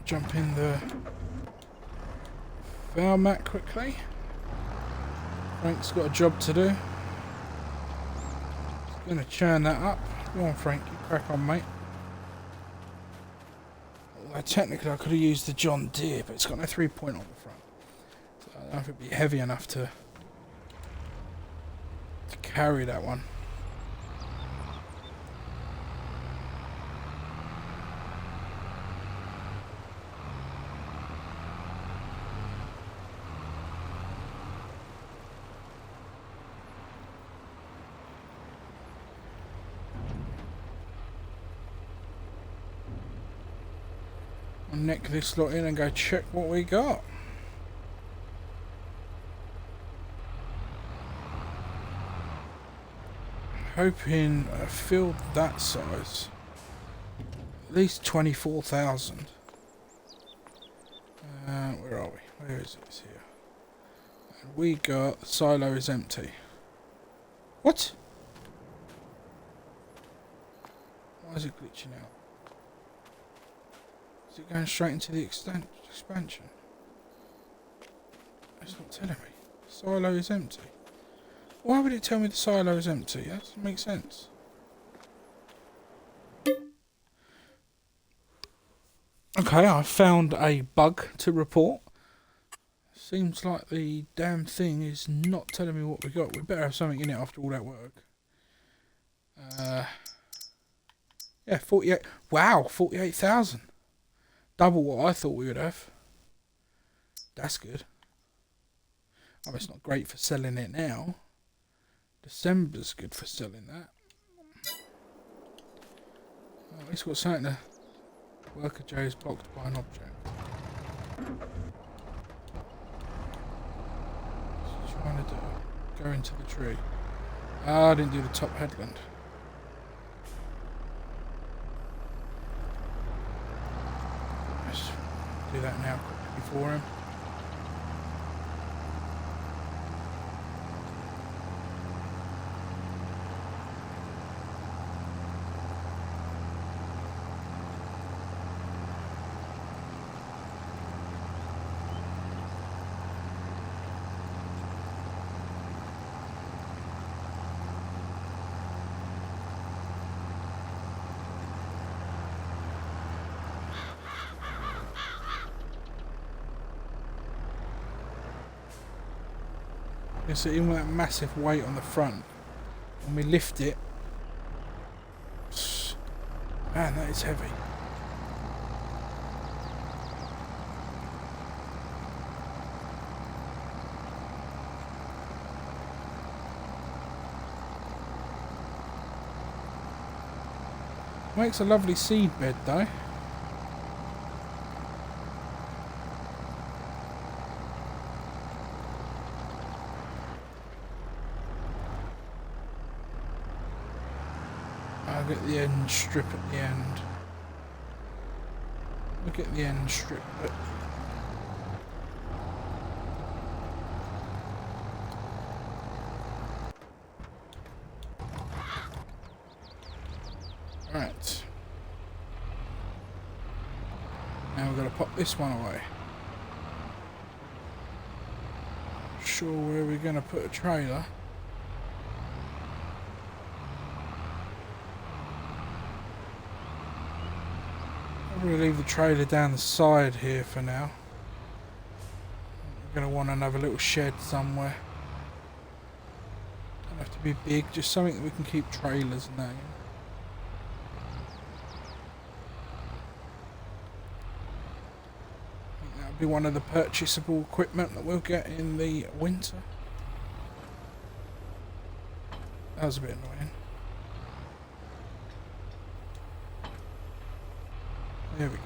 Jump in the Found that quickly. Frank's got a job to do. He's going to churn that up. Go on, Frank, you crack on, mate. Although technically I could have used the John Deere, but it's got no 3-point on the front. So I don't know if it'd be heavy enough to carry that one. I'll nick this lot in and go check what we got. Hoping a field that size, at least 24,000. Where are we? Where is it? It's here. And we got the silo is empty. What? Why is it glitching out? Is it going straight into the expansion? It's not telling me. Silo is empty. Why would it tell me the silo is empty? That doesn't make sense. Okay, I found a bug to report. Seems like the damn thing is not telling me what we got. We better have something in it after all that work. Yeah, 48. Wow, 48,000. Double what I thought we would have. That's good. Oh, it's not great for selling it now. December's good for selling that. Oh, at least got something to... Worker J is blocked by an object. What's he trying to do? Go into the tree. Ah, I didn't do the top headland. Let's do that now quickly for him. You see, even with that massive weight on the front, when we lift it, man, that is heavy. Makes a lovely seed bed though. I'll get the end strip at the end. Look at the end strip bit. Right. Now we've got to pop this one away. Not sure where we're going to put a trailer. Probably leave the trailer down the side here for now. We're going to want another little shed somewhere. Don't have to be big, just something that we can keep trailers and that in. I think that'll be one of the purchasable equipment that we'll get in the winter. That was a bit annoying. There we go.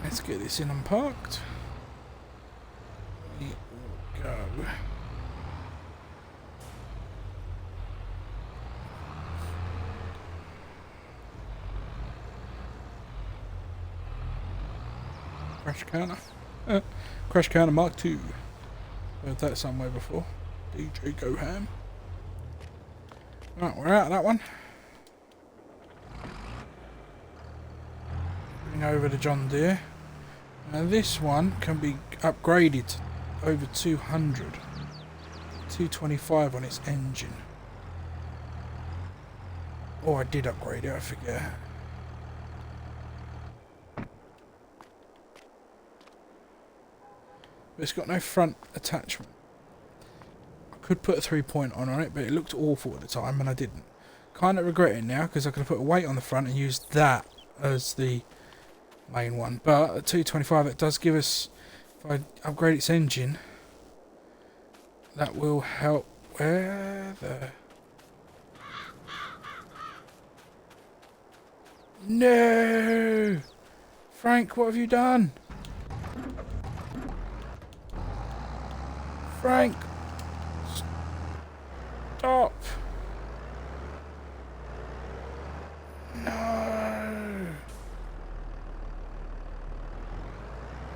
Let's get this in and parked. We will go. Crash counter. Crash counter Mark II. Heard that somewhere before. DJ Go Ham. Right, we're out of that one. Over to John Deere. Now this one can be upgraded to over 200. 225 on its engine. Oh, I did upgrade it, I forget. But it's got no front attachment. I could put a 3-point on it, but it looked awful at the time and I didn't. Kind of regret it now because I could have put a weight on the front and used that as the main one. But at 225 it does give us, if I upgrade its engine, that will help. Where the... No! Frank, what have you done? Frank! Stop! No!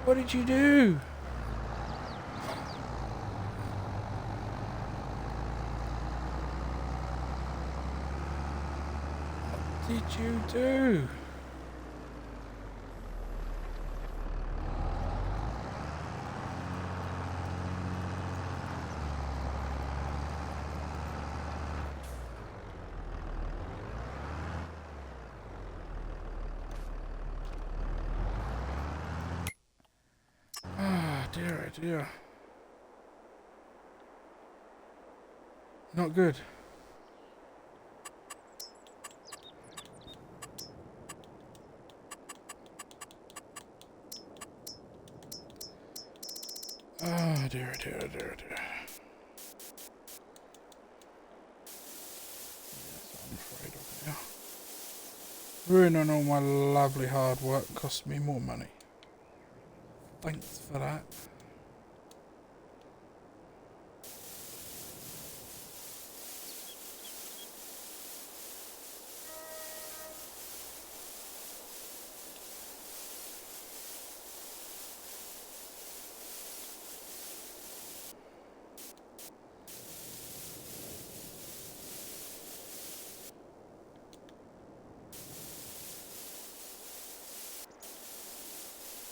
What did you do? What did you do? Ah, dear, oh dear. Not good. Oh dear, dear, dear, dear. Yes, I'm afraid of now. Ruining all my lovely hard work cost me more money. Thanks for that.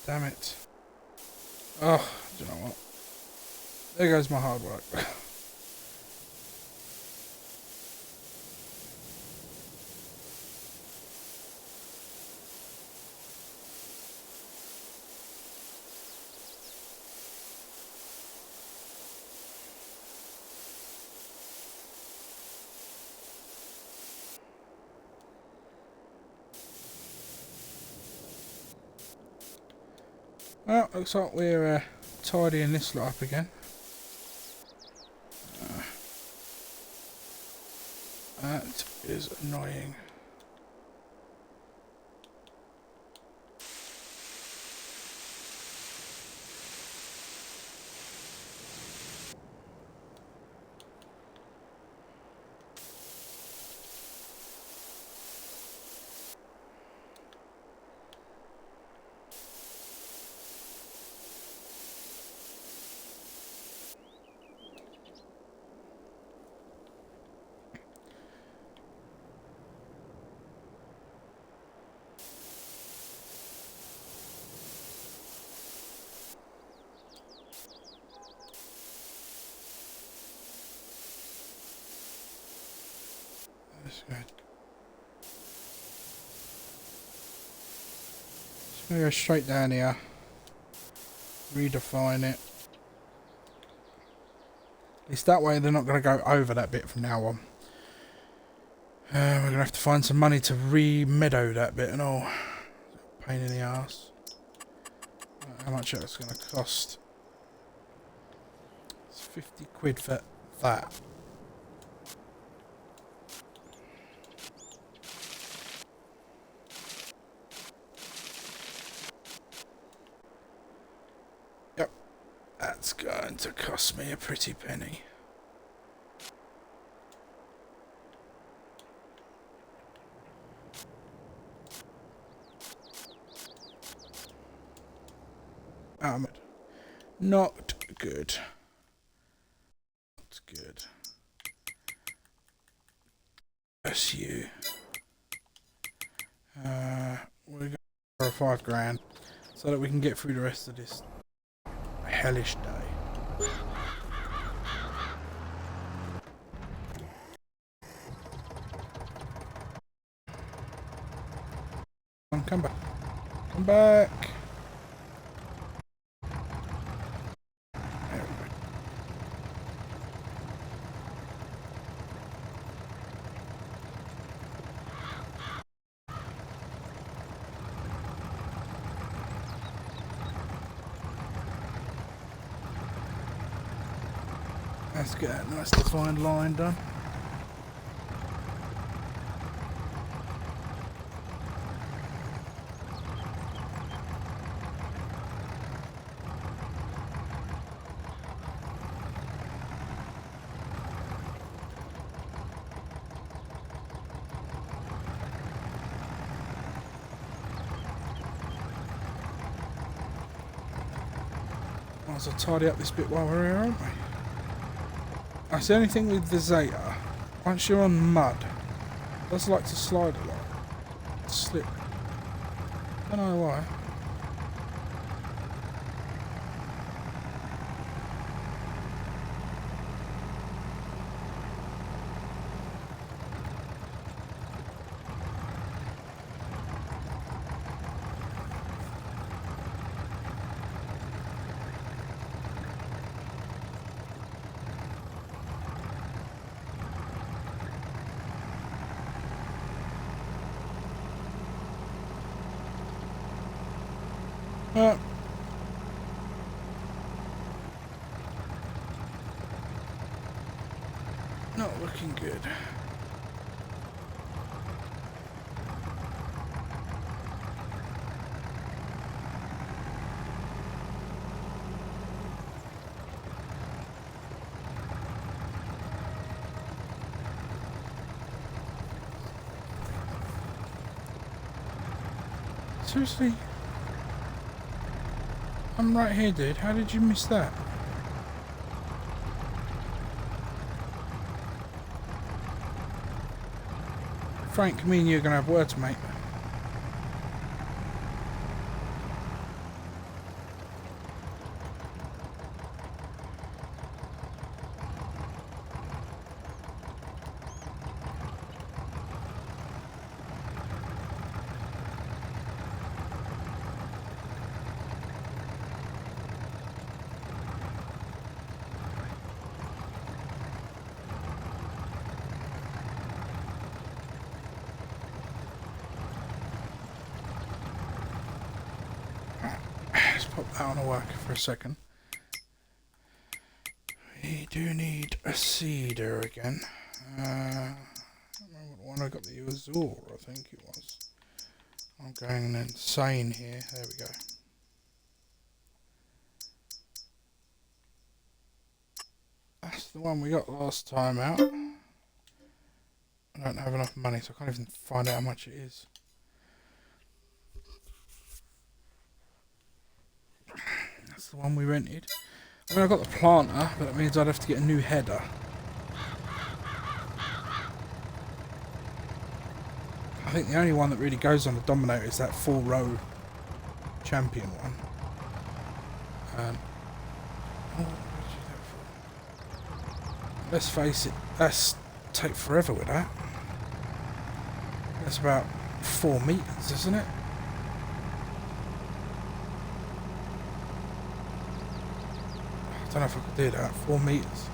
Damn it. Oh, do you know what? There goes my hard work. Well, looks like we're tidying this lot up again. That is annoying. That's good. Just gonna go straight down here. Redefine it. At least that way they're not going to go over that bit from now on. We're going to have to find some money to re-meadow that bit and all. Pain in the arse. How much that's going to cost? It's 50 quid for that. Yep. That's going to cost me a pretty penny. Not good. Not good. That's you. We're going for 5 grand. so that we can get through the rest of this hellish day. Come back. Come back. There we go. Let's get that nice defined line done. Might as well tidy up this bit while we're here, aren't we? That's the only thing with the Zeta. Once you're on mud, it does like to slide a lot. Slip. Don't know why. Not looking good. Seriously? I'm right here, dude. How did you miss that? Frank, me and you are going to have words, mate. Pop that on a worker for a second. We do need a cedar again. I don't remember what one I got, the Azure, I think it was. I'm going insane here. There we go. That's the one we got last time out. I don't have enough money, so I can't even find out how much it is. That's the one we rented. I mean, I got the planter, but that means I'd have to get a new header. I think the only one that really goes on the Dominator is that 4-row champion one. Oh, what did you do that for? Let's face it, that's take forever with that. That's about 4 meters, isn't it? I don't know if I could do that. 4 meters.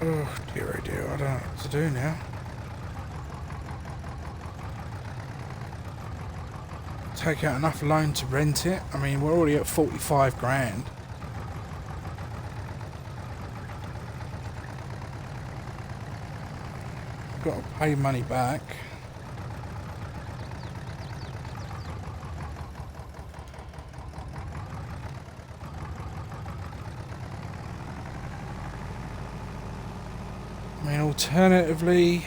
Oh dear, oh dear. I don't know what to do now. Take out enough loan to rent it. I mean, we're already at 45 grand. Got to pay money back. I mean, alternatively, I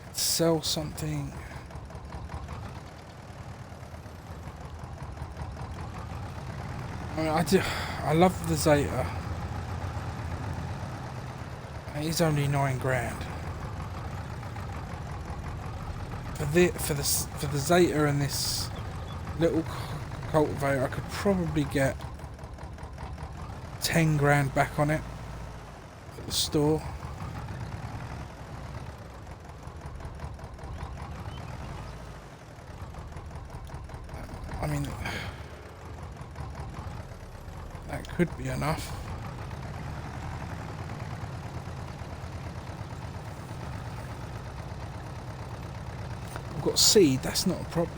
could sell something. I mean, I love the Zeta. It's only 9 grand. For the Zeta and this little cultivator, I could probably get 10 grand back on it at the store. I mean, that could be enough. I've got seed, that's not a problem.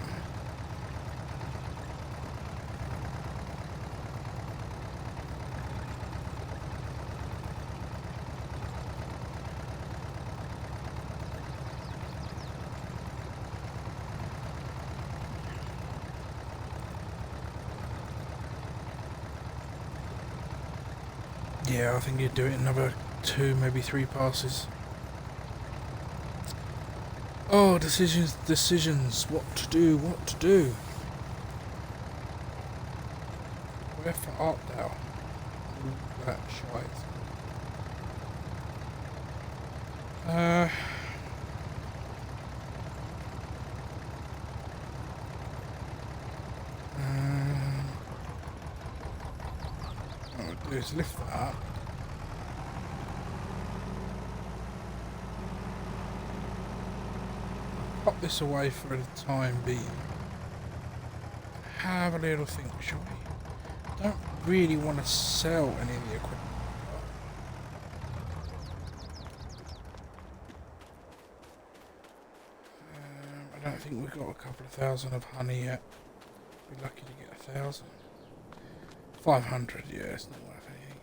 Yeah, I think you'd do it in another 2, maybe 3 passes. Oh, decisions. What to do. Where art thou? Ooh, that shite. What I'll do is lift that up. Pop this away for the time being. Have a little think, shall we? Don't really want to sell any of the equipment. I don't think we've got a couple of thousand of honey yet. Be lucky to get 1,000. 500, yeah, it's not worth anything.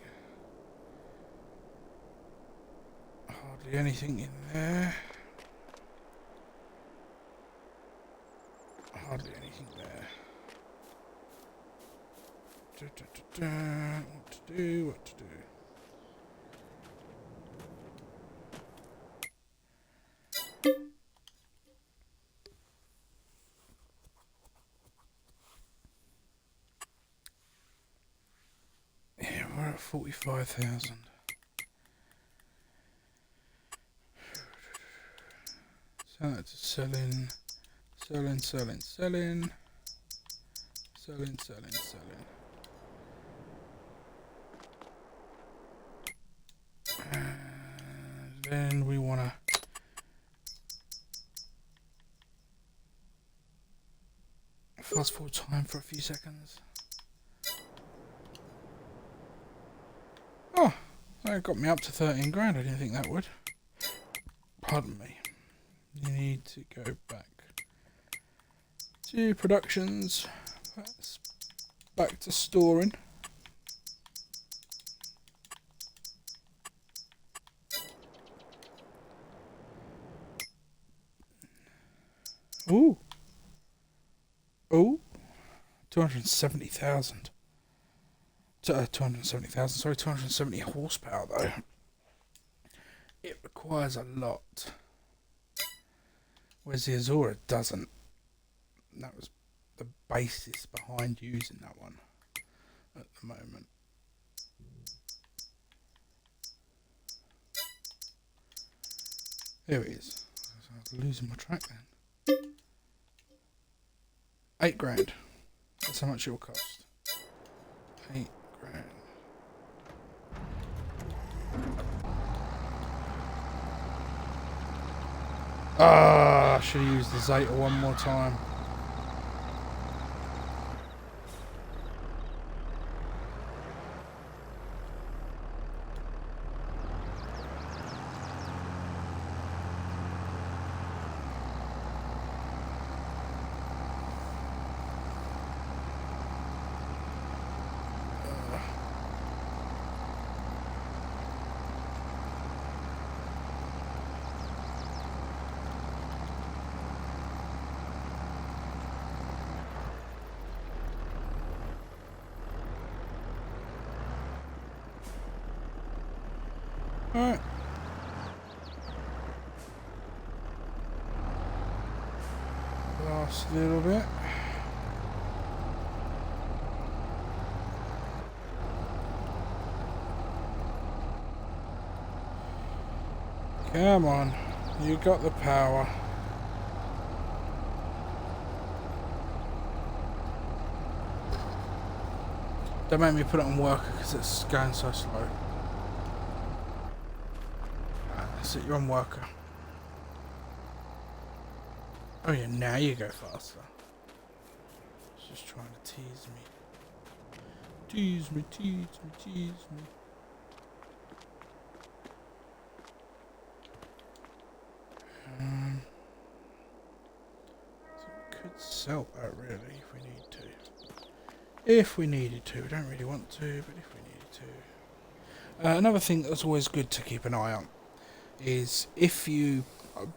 Hardly anything in there. Hardly anything there. What to do? Yeah, we're at 45,000. So that's selling. And then we want to fast forward time for a few seconds. Oh, that got me up to 13 grand. I didn't think that would. Pardon me. You need to go back to productions. Back to storing. Ooh. 270,000. 270,000, sorry, 270 horsepower though. It requires a lot. Whereas the Azura doesn't. That was the basis behind using that one at the moment. There it is. I was losing my track then. 8 grand. That's how much it will cost. 8 grand. Ah, I should have used the Zeta one more time. Alright. Last little bit. Come on. You got the power. Don't make me put it on worker because it's going so slow. Right, that's it, you're on worker. Oh yeah, now you go faster. It's just trying to tease me. Tease me, tease me, tease me. So we could sell that really if we need to. If we needed to. We don't really want to, but if we needed to. Another thing that's always good to keep an eye on is if you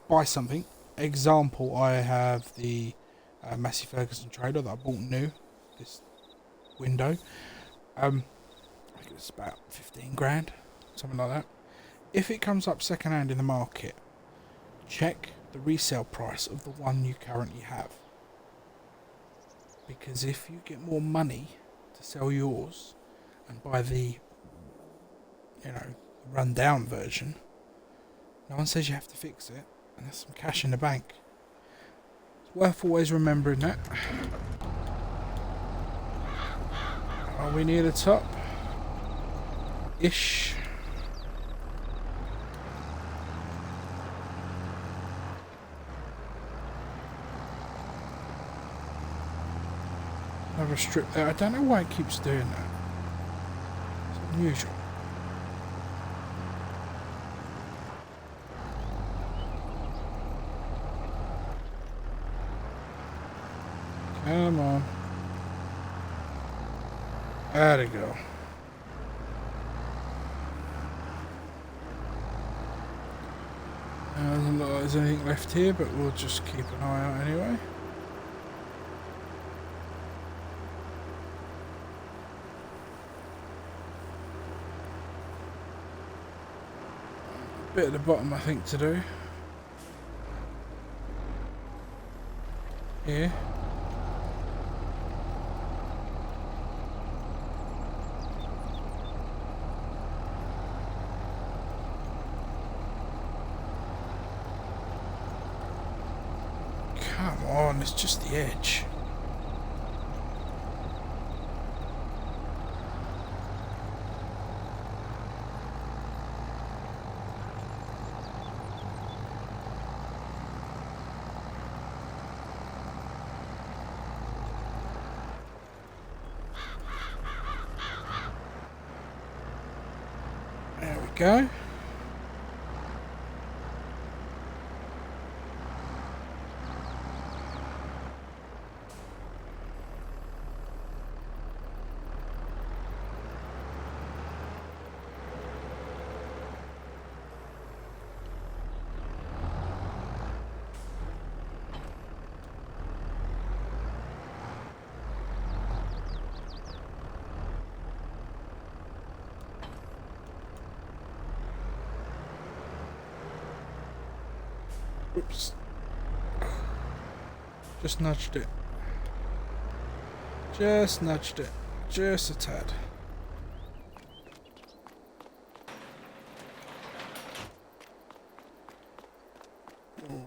buy something. Example, I have the Massey Ferguson trailer that I bought new this window. I think it's about 15 grand, something like that. If it comes up second hand in the market, check the resale price of the one you currently have. Because if you get more money to sell yours and buy the, run down version, no one says you have to fix it, and there's some cash in the bank. It's worth always remembering that. Are we near the top? Ish. Another strip there. I don't know why it keeps doing that. It's unusual. Come on. There we go. Doesn't look like there's anything left here, but we'll just keep an eye out anyway. Bit at the bottom, I think, to do. Here. Come on, it's just the edge. There we go. Oops. Just nudged it. Just nudged it. Just a tad.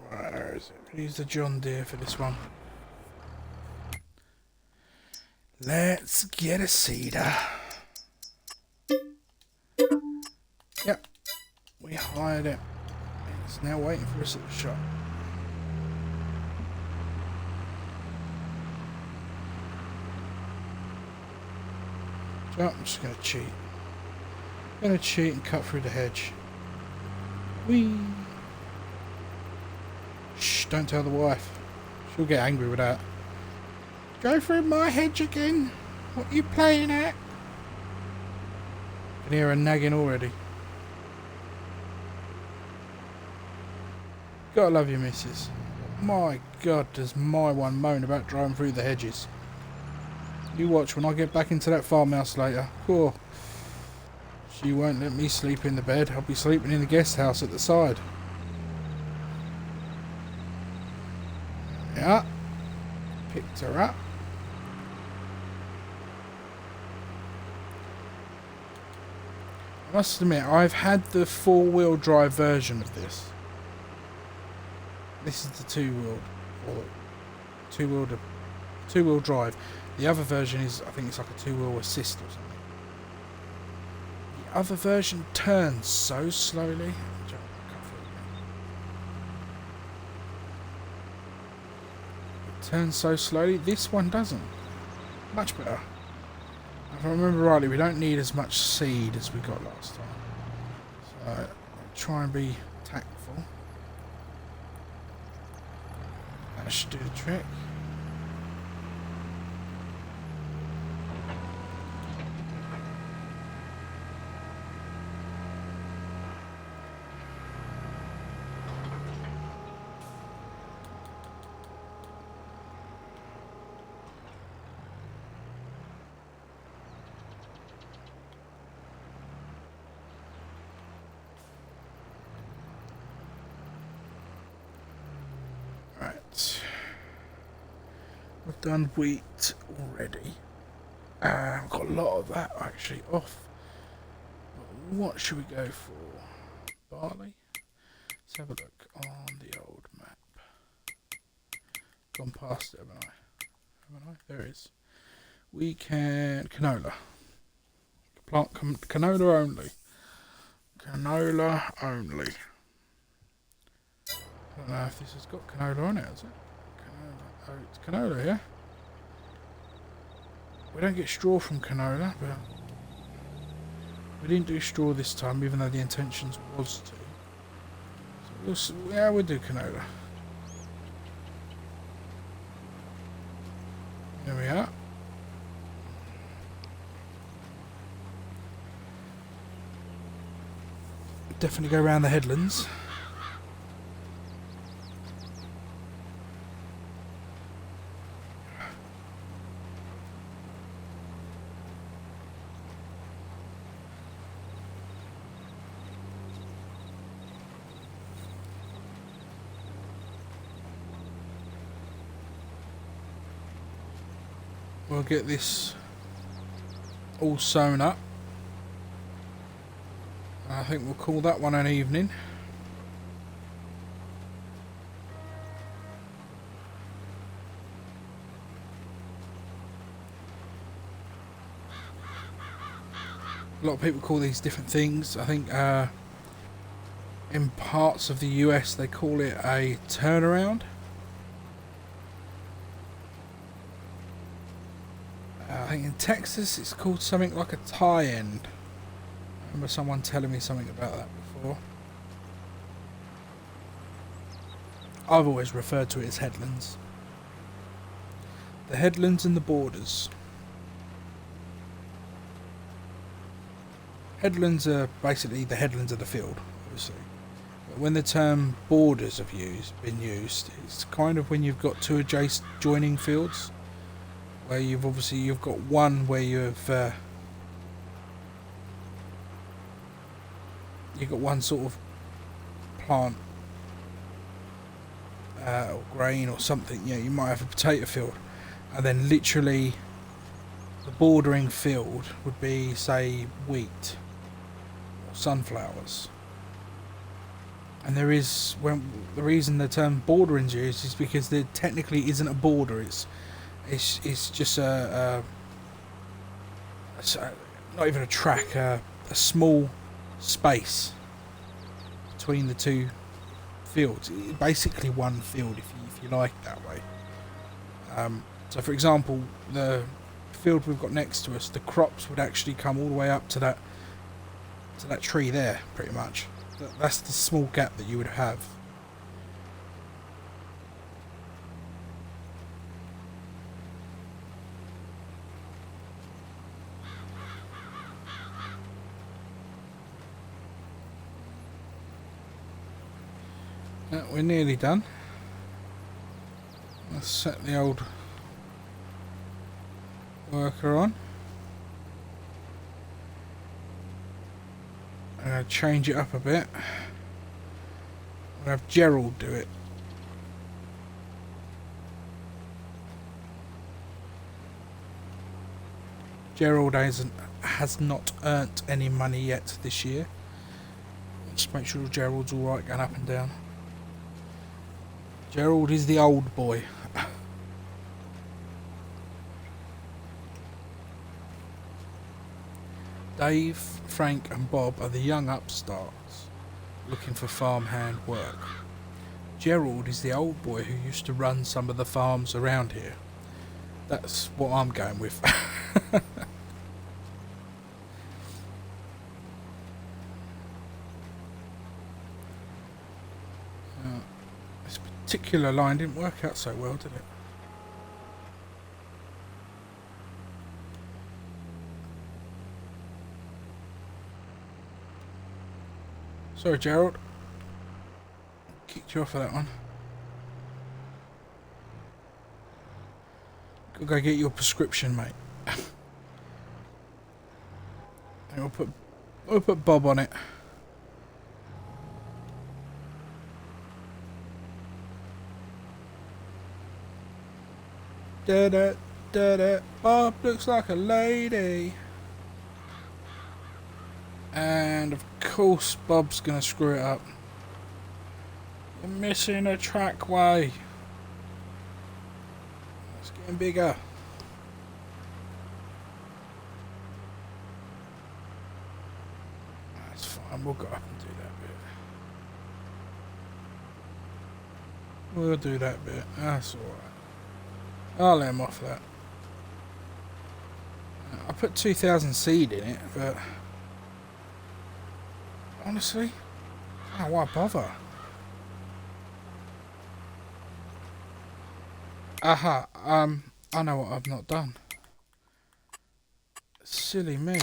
Where is it? Use the John Deere for this one. Let's get a cedar. Yep. We hired it. It's now waiting for us at the shop. So I'm just going to cheat. I'm going to cheat and cut through the hedge. Whee! Shh, don't tell the wife. She'll get angry with that. Go through my hedge again? What are you playing at? I can hear her nagging already. Gotta love you, missus. My God, does my one moan about driving through the hedges. You watch when I get back into that farmhouse later. Cool. She won't let me sleep in the bed. I'll be sleeping in the guest house at the side. Yeah. Picked her up. must admit, I've had the four-wheel drive version of this. This is the two-wheel, or two-wheel drive. The other version is, I think it's like a two-wheel assist or something. The other version turns so slowly. It turns so slowly. This one doesn't. Much better. If I remember rightly, we don't need as much seed as we got last time. So, I'll try and be tactful. That should do the trick. Right. We've done wheat already. I've got a lot of that actually off. What should we go for? Barley? Let's have a look on the old map. Gone past it, haven't I? Haven't I? There it is. We can... canola. Plant canola only. Canola only. I don't know if this has got canola on it, has it? Canola. Oh, it's canola, yeah? We don't get straw from canola, but we didn't do straw this time, even though the intentions was to. So we'll do canola. There we are. Definitely go around the headlands. We'll get this all sewn up. I think we'll call that one an evening. A lot of people call these different things. I think in parts of the US they call it a turnaround. I think in Texas it's called something like a tie end. I remember someone telling me something about that before. I've always referred to it as headlands. The headlands and the borders. Headlands are basically the headlands of the field, obviously. But when the term borders have been used, it's kind of when you've got two adjoining fields, where you've got one where you've got one sort of plant or grain or something. Yeah, you might have a potato field, and then literally the bordering field would be, say, wheat or sunflowers. And there is, the reason the term bordering is used is because there technically isn't a border. It's just not even a track, a small space between the two fields. Basically one field, if you like that way. So for example, the field we've got next to us, the crops would actually come all the way up to that tree there, pretty much. That's the small gap that you would have. We're nearly done. Let's set the old worker on. I'm going to change it up a bit. I'm going to have Gerald do it. Gerald has not earned any money yet this year. Just make sure Gerald's alright going up and down. Gerald is the old boy. Dave, Frank and Bob are the young upstarts looking for farmhand work. Gerald is the old boy who used to run some of the farms around here. That's what I'm going with. This particular line didn't work out so well, did it? Sorry, Gerald. Kicked you off of that one. Gotta go get your prescription, mate. And we'll put Bob on it. Da da da da. Bob looks like a lady. And of course, Bob's gonna screw it up. You're missing a trackway. It's getting bigger. That's fine. We'll go up and do that bit. We'll do that bit. That's alright. I'll let him off that. I put 2,000 seed in it, but honestly, oh, why bother? Aha, I know what I've not done. Silly me.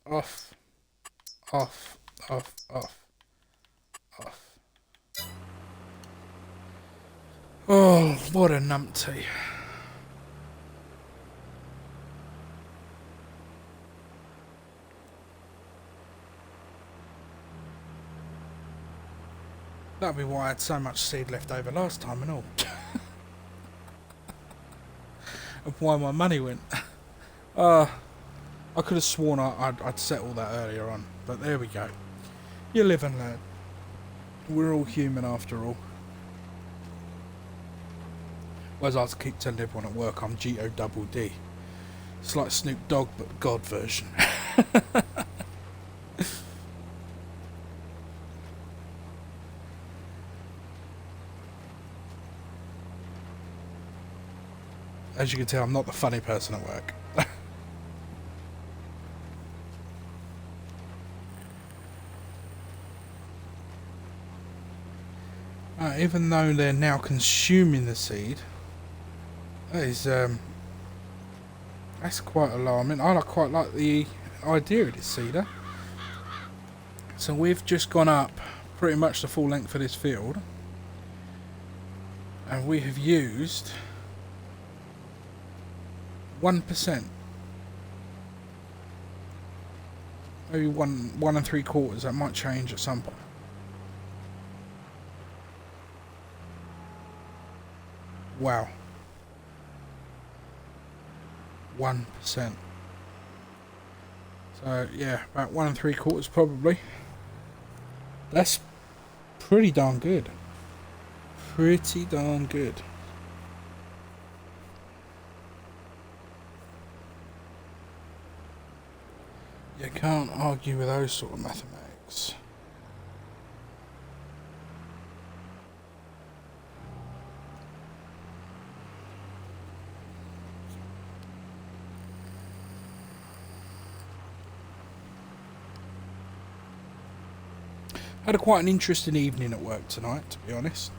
Off, off, off, off, off. Oh, what a numpty. That'd be why I had so much seed left over last time and all. And why my money went. I could have sworn I'd settled that earlier on, but there we go. You live and learn. We're all human after all. Whereas I keep telling everyone at work I'm G-O-double-D. It's like Snoop Dogg but God version. As you can tell, I'm not the funny person at work. Even though they're now consuming the seed, that is that's quite alarming. I quite like the idea of this seeder. So we've just gone up pretty much the full length of this field, and we have used 1%, maybe 1 3/4. That might change at some point. Wow, 1%. So yeah, about 1 3/4 probably. That's pretty darn good. Pretty darn good. You can't argue with those sort of mathematics. Had quite an interesting evening at work tonight, to be honest.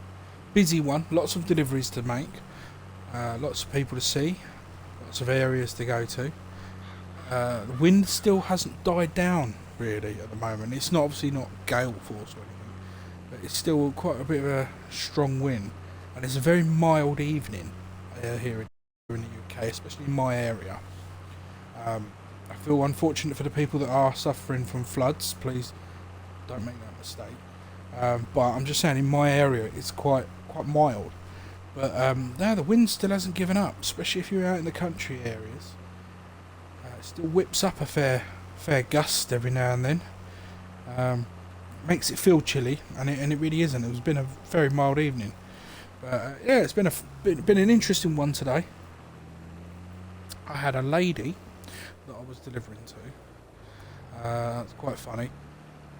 Busy one, lots of deliveries to make, lots of people to see, lots of areas to go to. The wind still hasn't died down really at the moment. It's not obviously not gale force or anything, but it's still quite a bit of a strong wind, and it's a very mild evening here in the UK, especially in my area. I feel unfortunate for the people that are suffering from floods. Please don't make that mistake. But I'm just saying, in my area, it's quite mild. But no, the wind still hasn't given up, especially if you're out in the country areas. It still whips up a fair gust every now and then. Makes it feel chilly, and it really isn't. It's been a very mild evening. But yeah, it's been an interesting one today. I had a lady that I was delivering to. It's quite funny.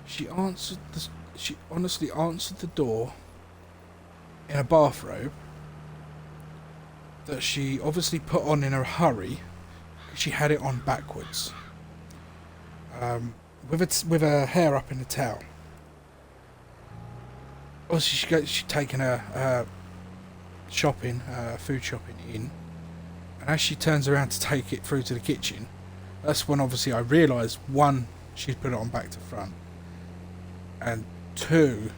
She honestly answered the door in a bathrobe that she obviously put on in a hurry. She had it on backwards, with her hair up in a towel. Obviously, she'd taken her food shopping in, and as she turns around to take it through to the kitchen, that's when obviously I realised, one, she'd put it on back to front, and two,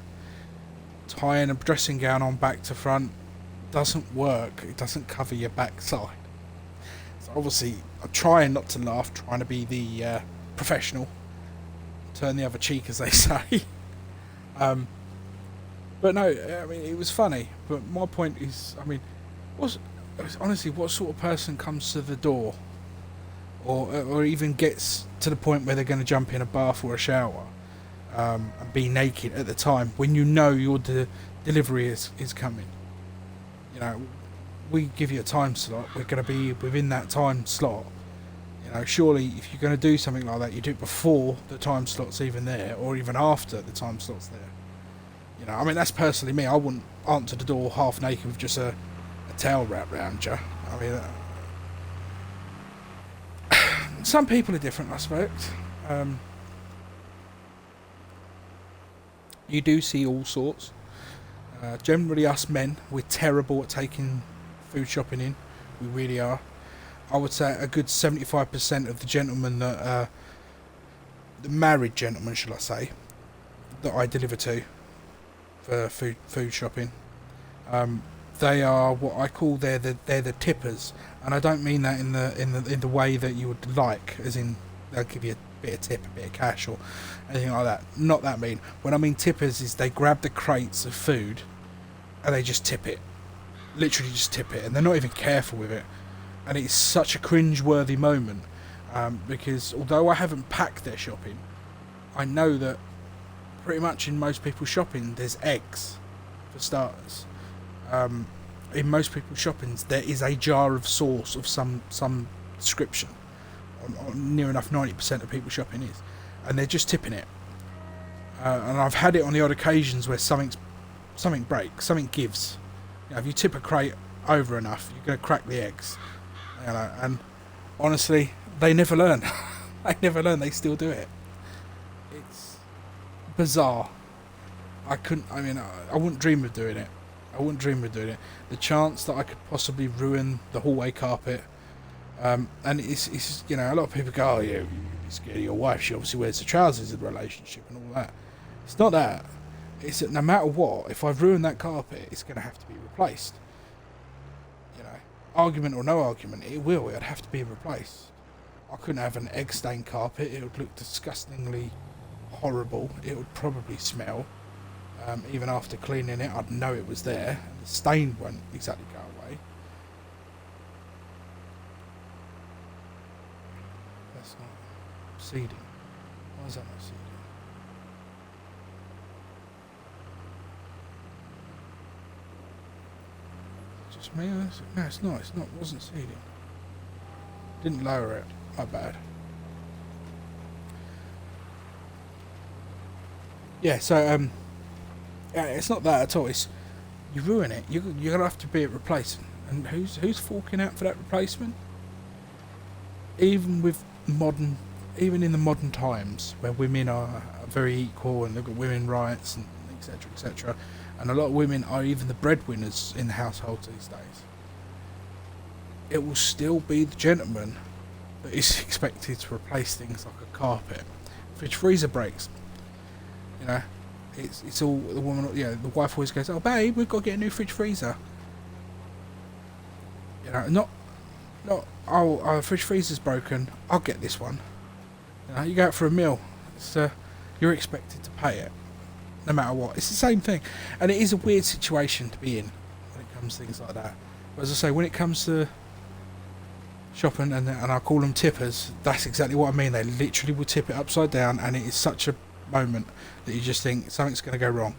tying a dressing gown on back to front doesn't work. It doesn't cover your backside. So obviously I'm trying not to laugh, trying to be the professional, turn the other cheek, as they say. But no, I mean, it was funny. But my point is, I mean, honestly, what sort of person comes to the door, or even gets to the point where they're going to jump in a bath or a shower, and be naked at the time when you know your delivery is coming? You know, we give you a time slot. We're going to be within that time slot. You know, surely if you're going to do something like that, you do it before the time slot's even there, or even after the time slot's there. You know, I mean, that's personally me. I wouldn't answer the door half naked with just a towel wrapped around you. I mean, some people are different, I suppose. You do see all sorts. Generally, us men, we're terrible at taking food shopping in. We really are. I would say a good 75% of the gentlemen that, the married gentlemen, shall I say, that I deliver to for food shopping, they are what I call they're the tippers, and I don't mean that in the way that you would like, as in they'll give you a bit of tip, a bit of cash, or anything like that. Not that mean. When I mean tippers, is they grab the crates of food and they just tip it, literally just tip it, and they're not even careful with it, and it's such a cringe-worthy moment, because although I haven't packed their shopping, I know that pretty much in most people's shopping there's eggs, for starters. In most people's shoppings there is a jar of sauce of some description. Near enough 90% of people's shopping is, and they're just tipping it. And I've had it on the odd occasions where something breaks, something gives. You know, if you tip a crate over enough, you're going to crack the eggs. You know, and honestly, they never learn. They never learn. They still do it. It's bizarre. I wouldn't dream of doing it. The chance that I could possibly ruin the hallway carpet, and it's you know, a lot of people go, oh yeah, you're scared of your wife, she obviously wears the trousers in the relationship and all that. It's not that. It's that no matter what, if I've ruined that carpet, it's going to have to be replaced. You know, argument or no argument, it'd have to be replaced. I couldn't have an egg stained carpet. It would look disgustingly horrible. It would probably smell. Even after cleaning it, I'd know it was there. The stain won't exactly go away. That's not seeding. Why is that not seeding? Just me? No, it's not. It's not. It wasn't seeding. Didn't lower it. My bad. Yeah. So yeah, it's not that at all. It's you ruin it. You're gonna have to be a replacement, and who's forking out for that replacement? Even in the modern times, where women are very equal and they've got women rights and etc. etc. And a lot of women are even the breadwinners in the household these days. It will still be the gentleman that is expected to replace things like a carpet, fridge freezer breaks. You know. It's all the woman. You know, the wife always goes, "Oh, babe, we've got to get a new fridge freezer." You know, not. Oh, our fridge freezer's broken. I'll get this one. You know, you go out for a meal. It's you're expected to pay it, no matter what. It's the same thing, and it is a weird situation to be in when it comes to things like that. But as I say, when it comes to shopping, and I call them tippers, that's exactly what I mean. They literally will tip it upside down, and it is such a moment that you just think something's going to go wrong.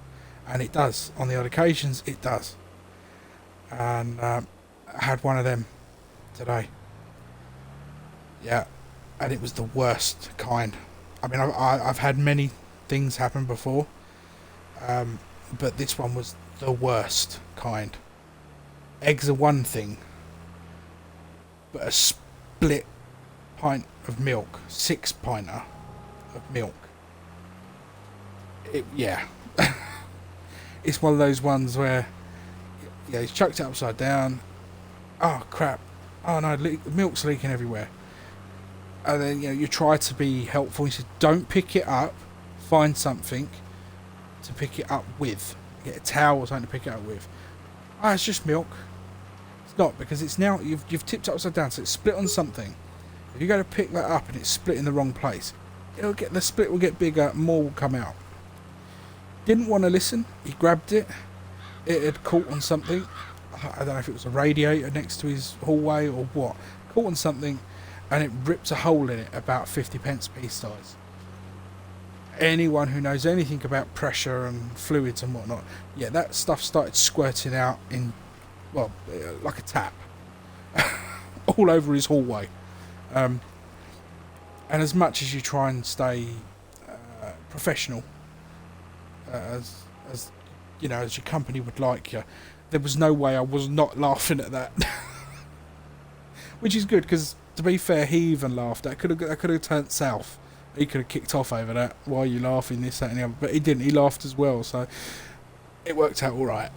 And it does. On the odd occasions, it does. And I had one of them today. Yeah, and it was the worst kind. I mean, I've had many things happen before, but this one was the worst kind. Eggs are one thing, but a split pint of milk, 6-pinter of milk. Yeah. It's one of those ones where, yeah, he's chucked it upside down. Oh crap! Oh no, the milk's leaking everywhere. And then you try to be helpful. You say, don't pick it up. Find something to pick it up with. Get a towel or something to pick it up with. Ah, it's just milk. It's not, because it's now you've tipped it upside down, so it's split on something. If you go to pick that up and it's split in the wrong place, the split will get bigger, more will come out. Didn't want to listen. He grabbed it. It had caught on something. I don't know if it was a radiator next to his hallway or what. Caught on something, and it ripped a hole in it about 50p piece size. Anyone who knows anything about pressure and fluids and whatnot, yeah, that stuff started squirting out in, well, like a tap, all over his hallway. And as much as you try and stay professional, as you know, as your company would like you, there was no way I was not laughing at that. Which is good, because to be fair, he even laughed. That could have turned south. He could have kicked off over that. Why are you laughing? This, that, and the other. But he didn't. He laughed as well, so it worked out all right.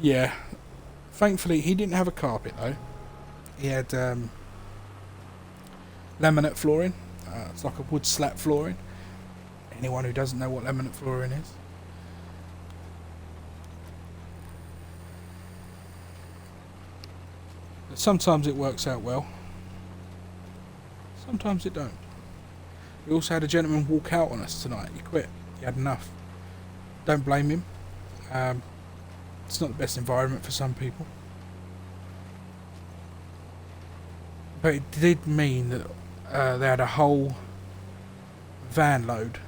Yeah. Thankfully, he didn't have a carpet though. He had laminate flooring. It's like a wood slat flooring. Anyone who doesn't know what laminate flooring is. But sometimes it works out well. Sometimes it don't. We also had a gentleman walk out on us tonight. He quit. He had enough. Don't blame him. It's not the best environment for some people. But it did mean that they had a whole van load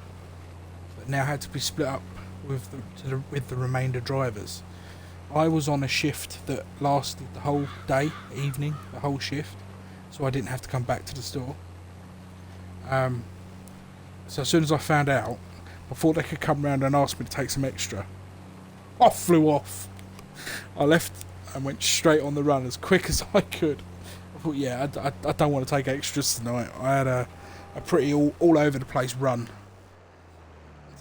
that now had to be split up with the remainder drivers. I was on a shift that lasted the whole day, evening, the whole shift, so I didn't have to come back to the store. So as soon as I found out, before they could come round and ask me to take some extra, I flew off. I left and went straight on the run as quick as I could. I thought, yeah, I don't want to take extras tonight. I had a pretty all over the place run.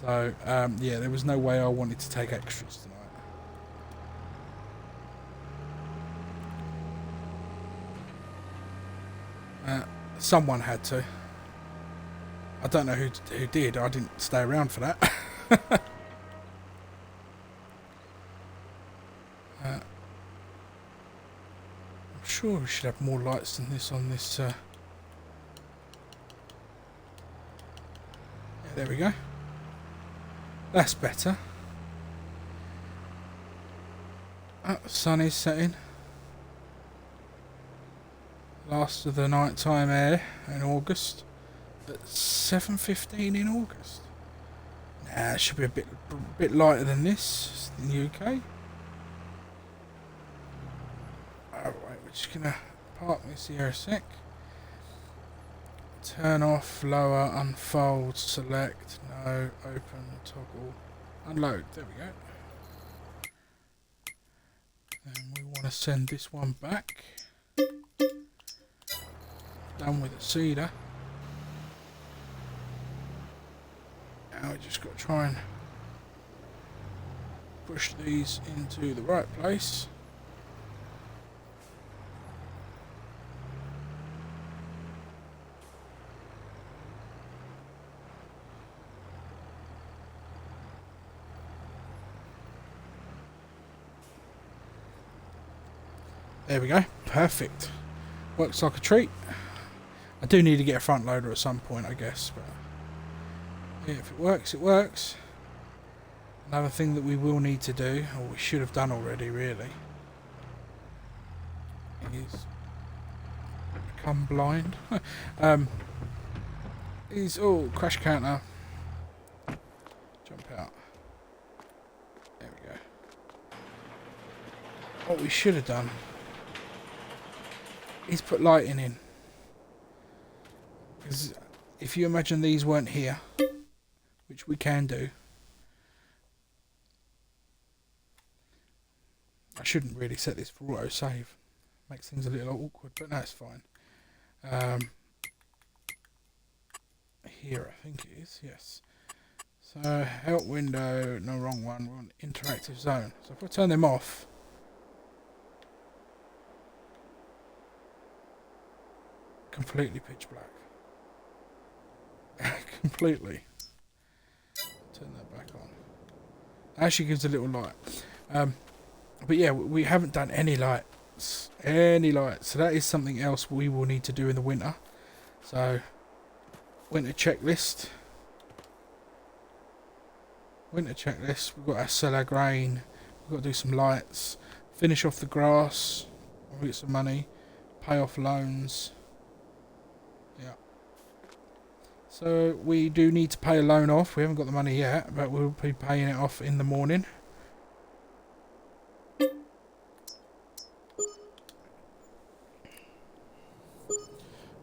So, yeah, there was no way I wanted to take extras tonight. Someone had to. I don't know who did. I didn't stay around for that. I'm sure we should have more lights than this on this. Yeah, there we go. That's better. The sun is setting. Last of the nighttime air in August. At 7:15 in August. Nah, it should be a bit lighter than this in the UK. Alright, we're just gonna park this here a sec. Turn off, lower, unfold, select, no, open, toggle, unload. There we go. And we want to send this one back. Done with the cedar. Now we just got to try and push these into the right place. There we go. Perfect. Works like a treat. I do need to get a front loader at some point, I guess, but yeah, if it works, it works. Another thing that we will need to do, or we should have done already really, is become blind. Is crash counter. Jump out. There we go. What we should have done is put lighting in. Because if you imagine these weren't here, which we can do. I shouldn't really set this for auto save. Makes things a little awkward, but that's fine. Here I think it is, yes. So help window, no, wrong one, we're on interactive zone. So if I turn them off, completely pitch black. Completely. Turn that back on. Actually gives a little light. But yeah, we haven't done any lights. So that is something else we will need to do in the winter. So, winter checklist. We've got to sell our grain. We've got to do some lights. Finish off the grass. We'll get some money. Pay off loans. Yeah. So we do need to pay a loan off. We haven't got the money yet, but we'll be paying it off in the morning.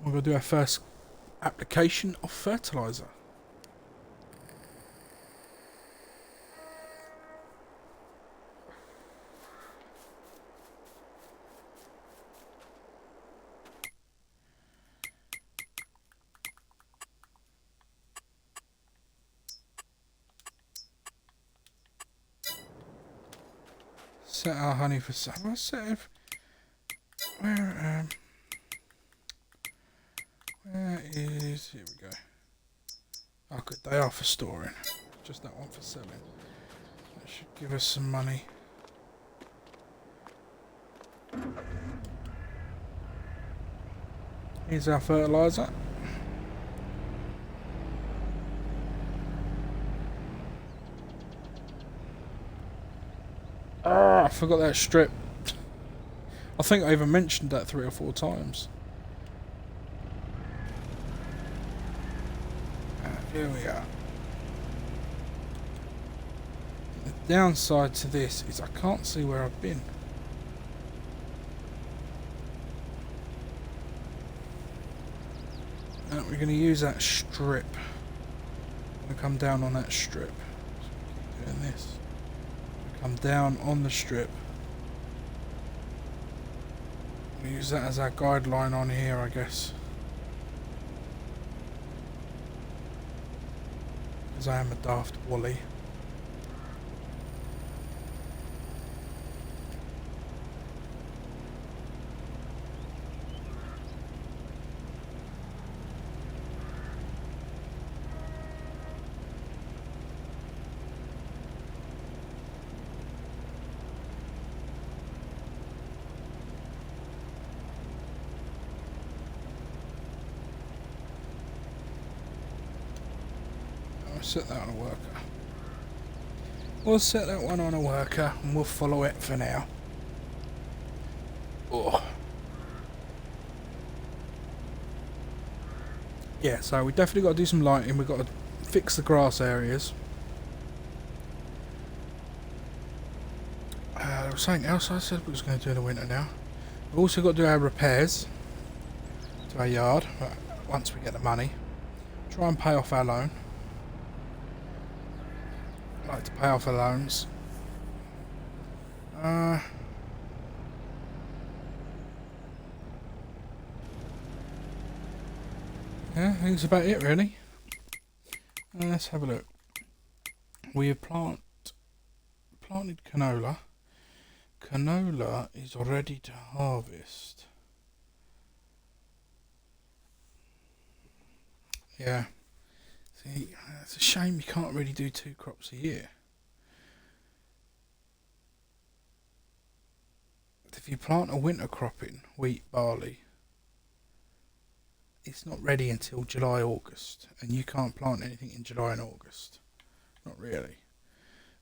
We're going to do our first application of fertiliser. Set our honey for summer. Where is, here we go. Oh good, they are for storing. Just that one for selling. That should give us some money. Here's our fertiliser. Ah, I forgot that strip. I think I even mentioned that 3 or 4 times. Here we are. The downside to this is I can't see where I've been. We're going to use that strip. I'm going to come down on that strip. So keep doing this. Come down on the strip. We'll use that as our guideline on here, I guess. Because I am a daft wally. Set that on a worker. We'll set that one on a worker and we'll follow it for now. Oh. Yeah, so we definitely got to do some lighting. We've got to fix the grass areas. There was something else I said we was going to do in the winter now. We've also got to do our repairs to our yard once we get the money. Try and pay off our loan. Like to pay off our loans. Yeah, I think that's about it really. Let's have a look. We have planted canola. Canola is ready to harvest. Yeah. See, it's a shame you can't really do 2 crops a year. If you plant a winter cropping, wheat, barley, it's not ready until July, August, and you can't plant anything in July and August. Not really.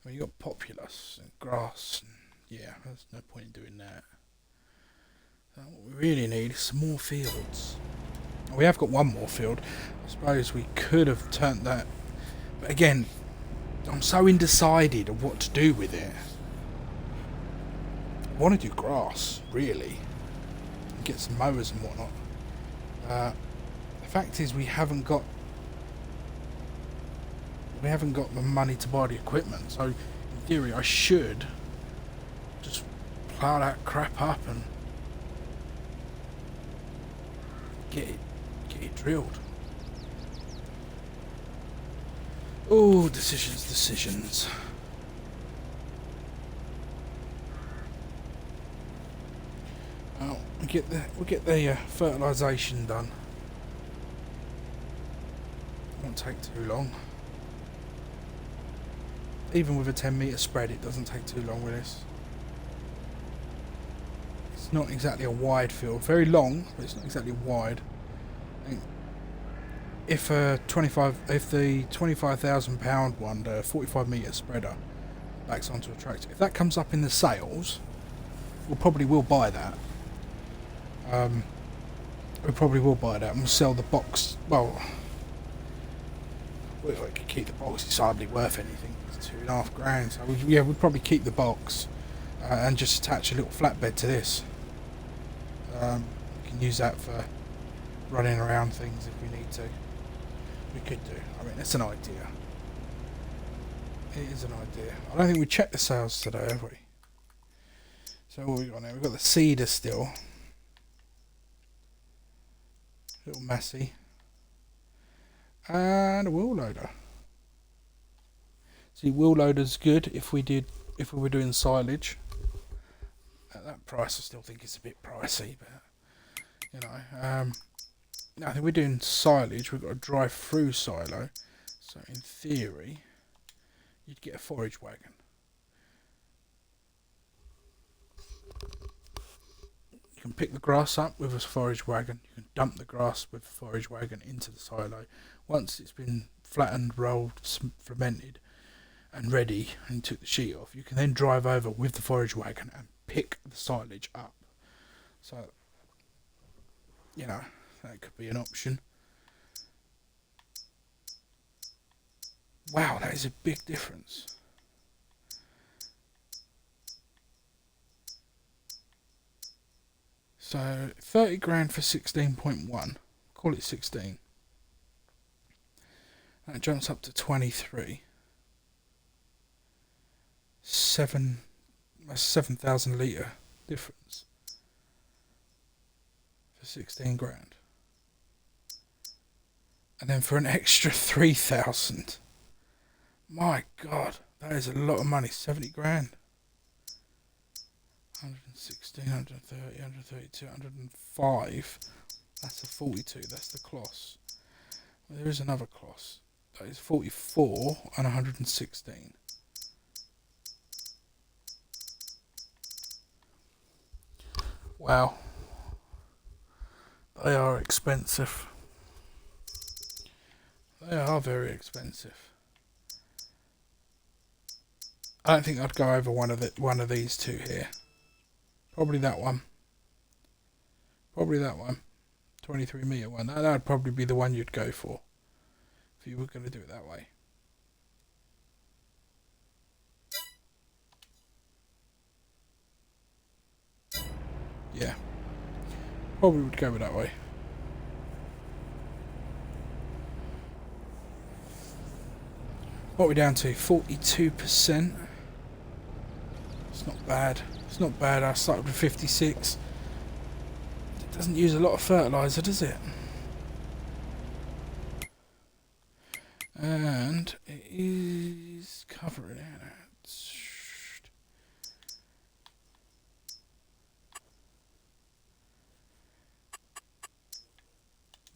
I mean, you got populace and grass. And yeah, there's no point in doing that. So what we really need is some more fields. We have got one more field. I suppose we could have turned that. But again, I'm so undecided of what to do with it. I want to do grass, really. And get some mowers and whatnot. The fact is we haven't got the money to buy the equipment. So in theory I should just plough that crap up and get it drilled. Oh, decisions. Well, we'll get the fertilisation done. It won't take too long. Even with a 10-metre spread, it doesn't take too long with this. It's not exactly a wide field. Very long, but it's not exactly wide. If the £25,000 one, the 45-metre spreader, backs onto a tractor, if that comes up in the sales, we probably will buy that. We probably will buy that and we'll sell the box. Well, we could keep the box. It's hardly worth anything. It's £2,500. So we'd probably keep the box and just attach a little flatbed to this. We can use that for running around things if we need to. We could do. I mean, it's an idea. It is an idea. I don't think we checked the sales today, have we? So what we got now? We've got the seeder still. Little Massey. And a wheel loader. See, wheel loader's good if we were doing silage. At that price I still think it's a bit pricey, but you know, I think we're doing silage. We've got a drive-through silo, so in theory, you'd get a forage wagon. You can pick the grass up with a forage wagon. You can dump the grass with a forage wagon into the silo. Once it's been flattened, rolled, fermented, and ready, and you took the sheet off, you can then drive over with the forage wagon and pick the silage up. So, you know, that could be an option. Wow, that is a big difference. So 30 grand for 16.1. Call it 16. That jumps up to 23. That's 7,000 litre difference for 16 grand. And then for an extra 3,000. My God, that is a lot of money. 70 grand. 116, 130, 132, 105. That's a 42. That's the closs. Well, there is another closs. That is 44 and 116. Wow. They are expensive. They are very expensive. I don't think I'd go over one of these two here. Probably that one. 23 metre one. That would probably be the one you'd go for if you were going to do it that way. Yeah. Probably would go with that way. What are we down to? 42%. It's not bad. It's not bad. I started with 56. It doesn't use a lot of fertiliser, does it? And it is covering it.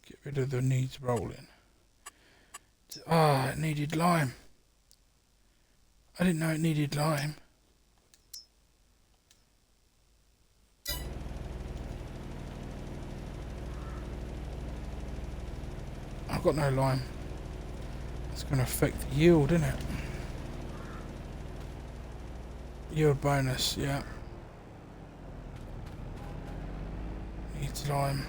Get rid of the needs rolling. Ah, it needed lime. I didn't know it needed lime. I've got no lime. It's going to affect the yield, isn't it? Yield bonus, yeah. Needs lime.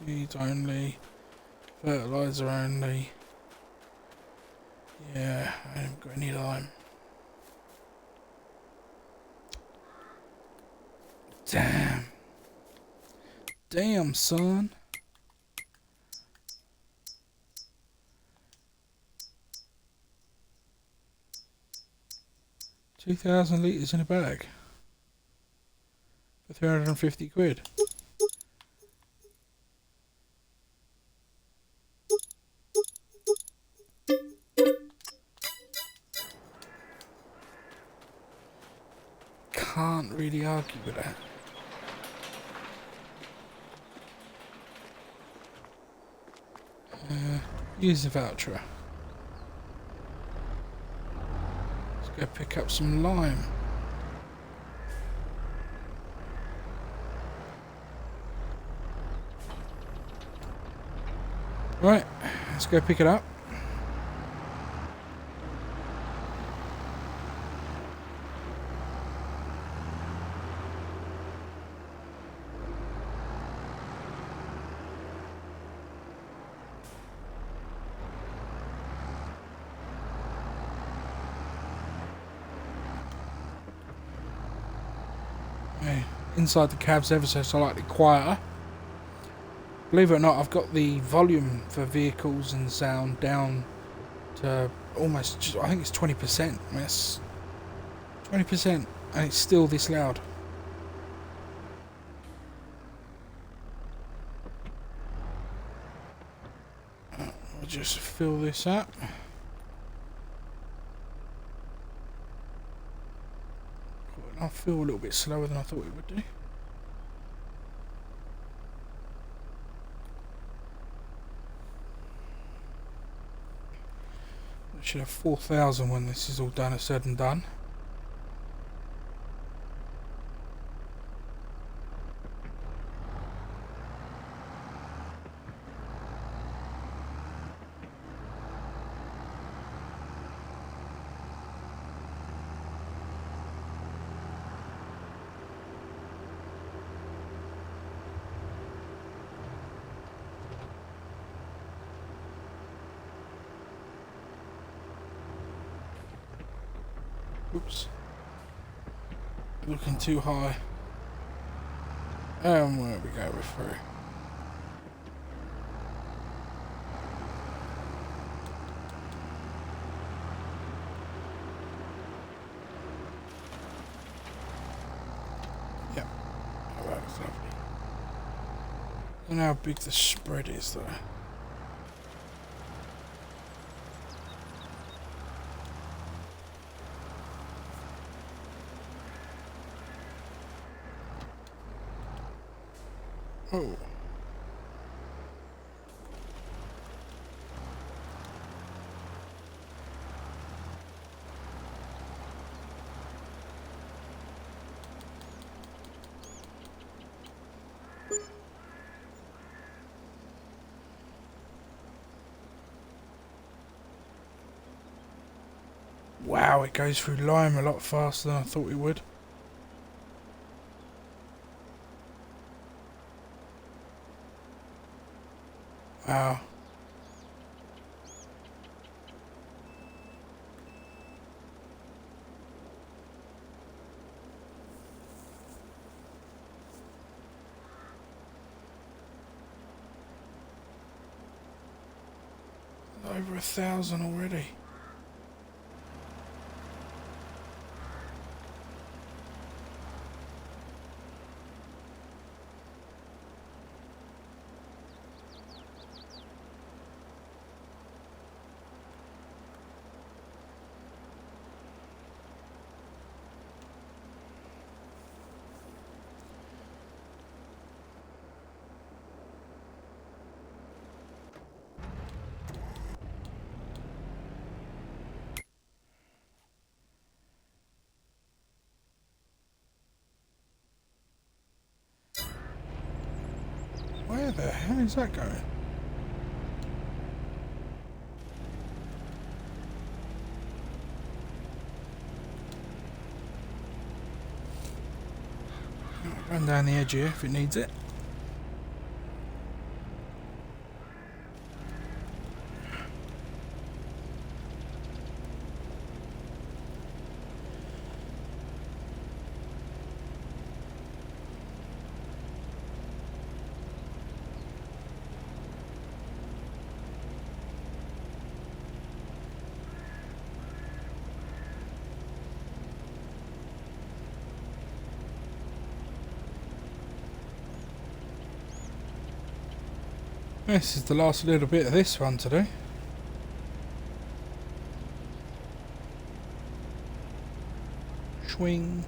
Seeds only. Fertilizer only. Yeah, I haven't got any lime. Damn. Damn, son. 2,000 litres in a bag. For 350 quid. Can't really argue with that. Use the voucher. Let's go pick up some lime. Right, let's go pick it up. Okay. Inside the cab's ever so slightly quieter. Believe it or not, I've got the volume for vehicles and sound down to almost, I think it's 20%. I mean, it's 20% and it's still this loud. I'll just fill this up. I feel a little bit slower than I thought it would do. I should have 4,000 when this is all done and said and done. Oops. Looking too high. And where we go, we're through. Yep. Oh, that was lovely. I don't know how big the spread is though. Oh. Wow, it goes through lime a lot faster than I thought it would. Wow. Over 1,000 already. Where the hell is that going? Run down the edge here if it needs it. This is the last little bit of this run to do. Swing.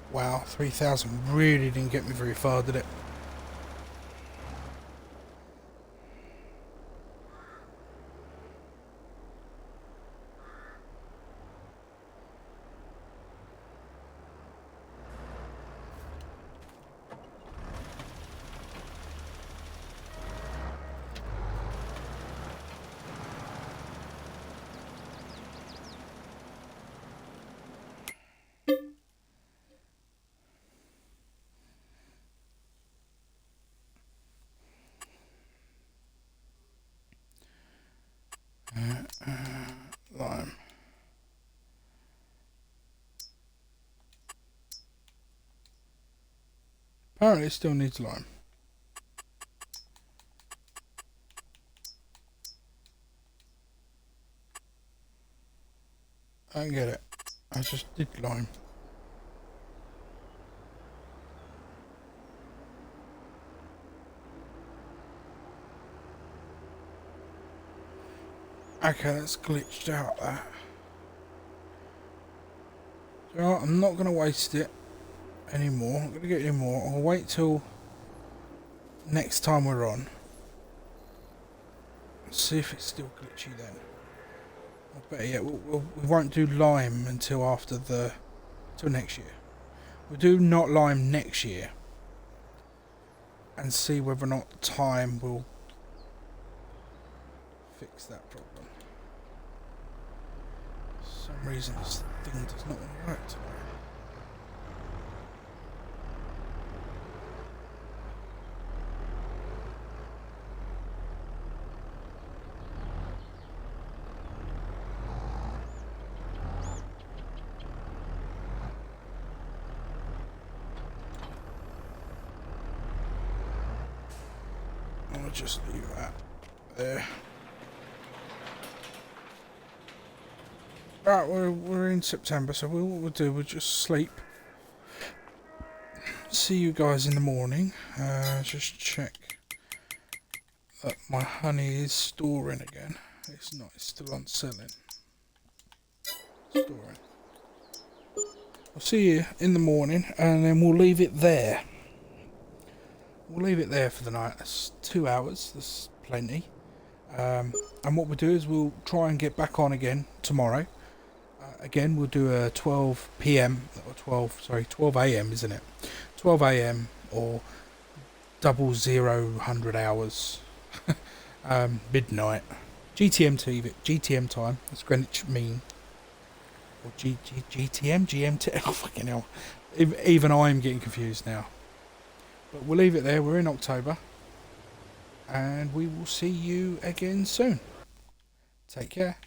Wow, 3,000 really didn't get me very far, did it? Lime. Apparently it still needs lime. I don't get it. I just did lime. Okay, that's glitched out that. So I'm not going to waste it anymore. I'm not going to get any more. I'll wait till next time we're on. See if it's still glitchy then. Or better yet, we won't do lime until till next year. We'll do not lime next year. And see whether or not time will fix that problem. For some reason this thing does not want to work today. I'll just leave that there. Right, we're in September, so what we'll do, we'll just sleep. See you guys in the morning. Just check that my honey is storing again. It's not, it's still on selling. Storing. I'll see you in the morning, and then we'll leave it there. We'll leave it there for the night. That's 2 hours. That's plenty. And what we'll do is we'll try and get back on again tomorrow. Again, we'll do a 12 p.m. or 12 a.m. isn't it? 12 a.m. or 00 hours. Midnight. GTM time. That's Greenwich Mean. Or GTM? GMT? Oh, fucking hell. Even I'm getting confused now. But we'll leave it there. We're in October. And we will see you again soon. Take care.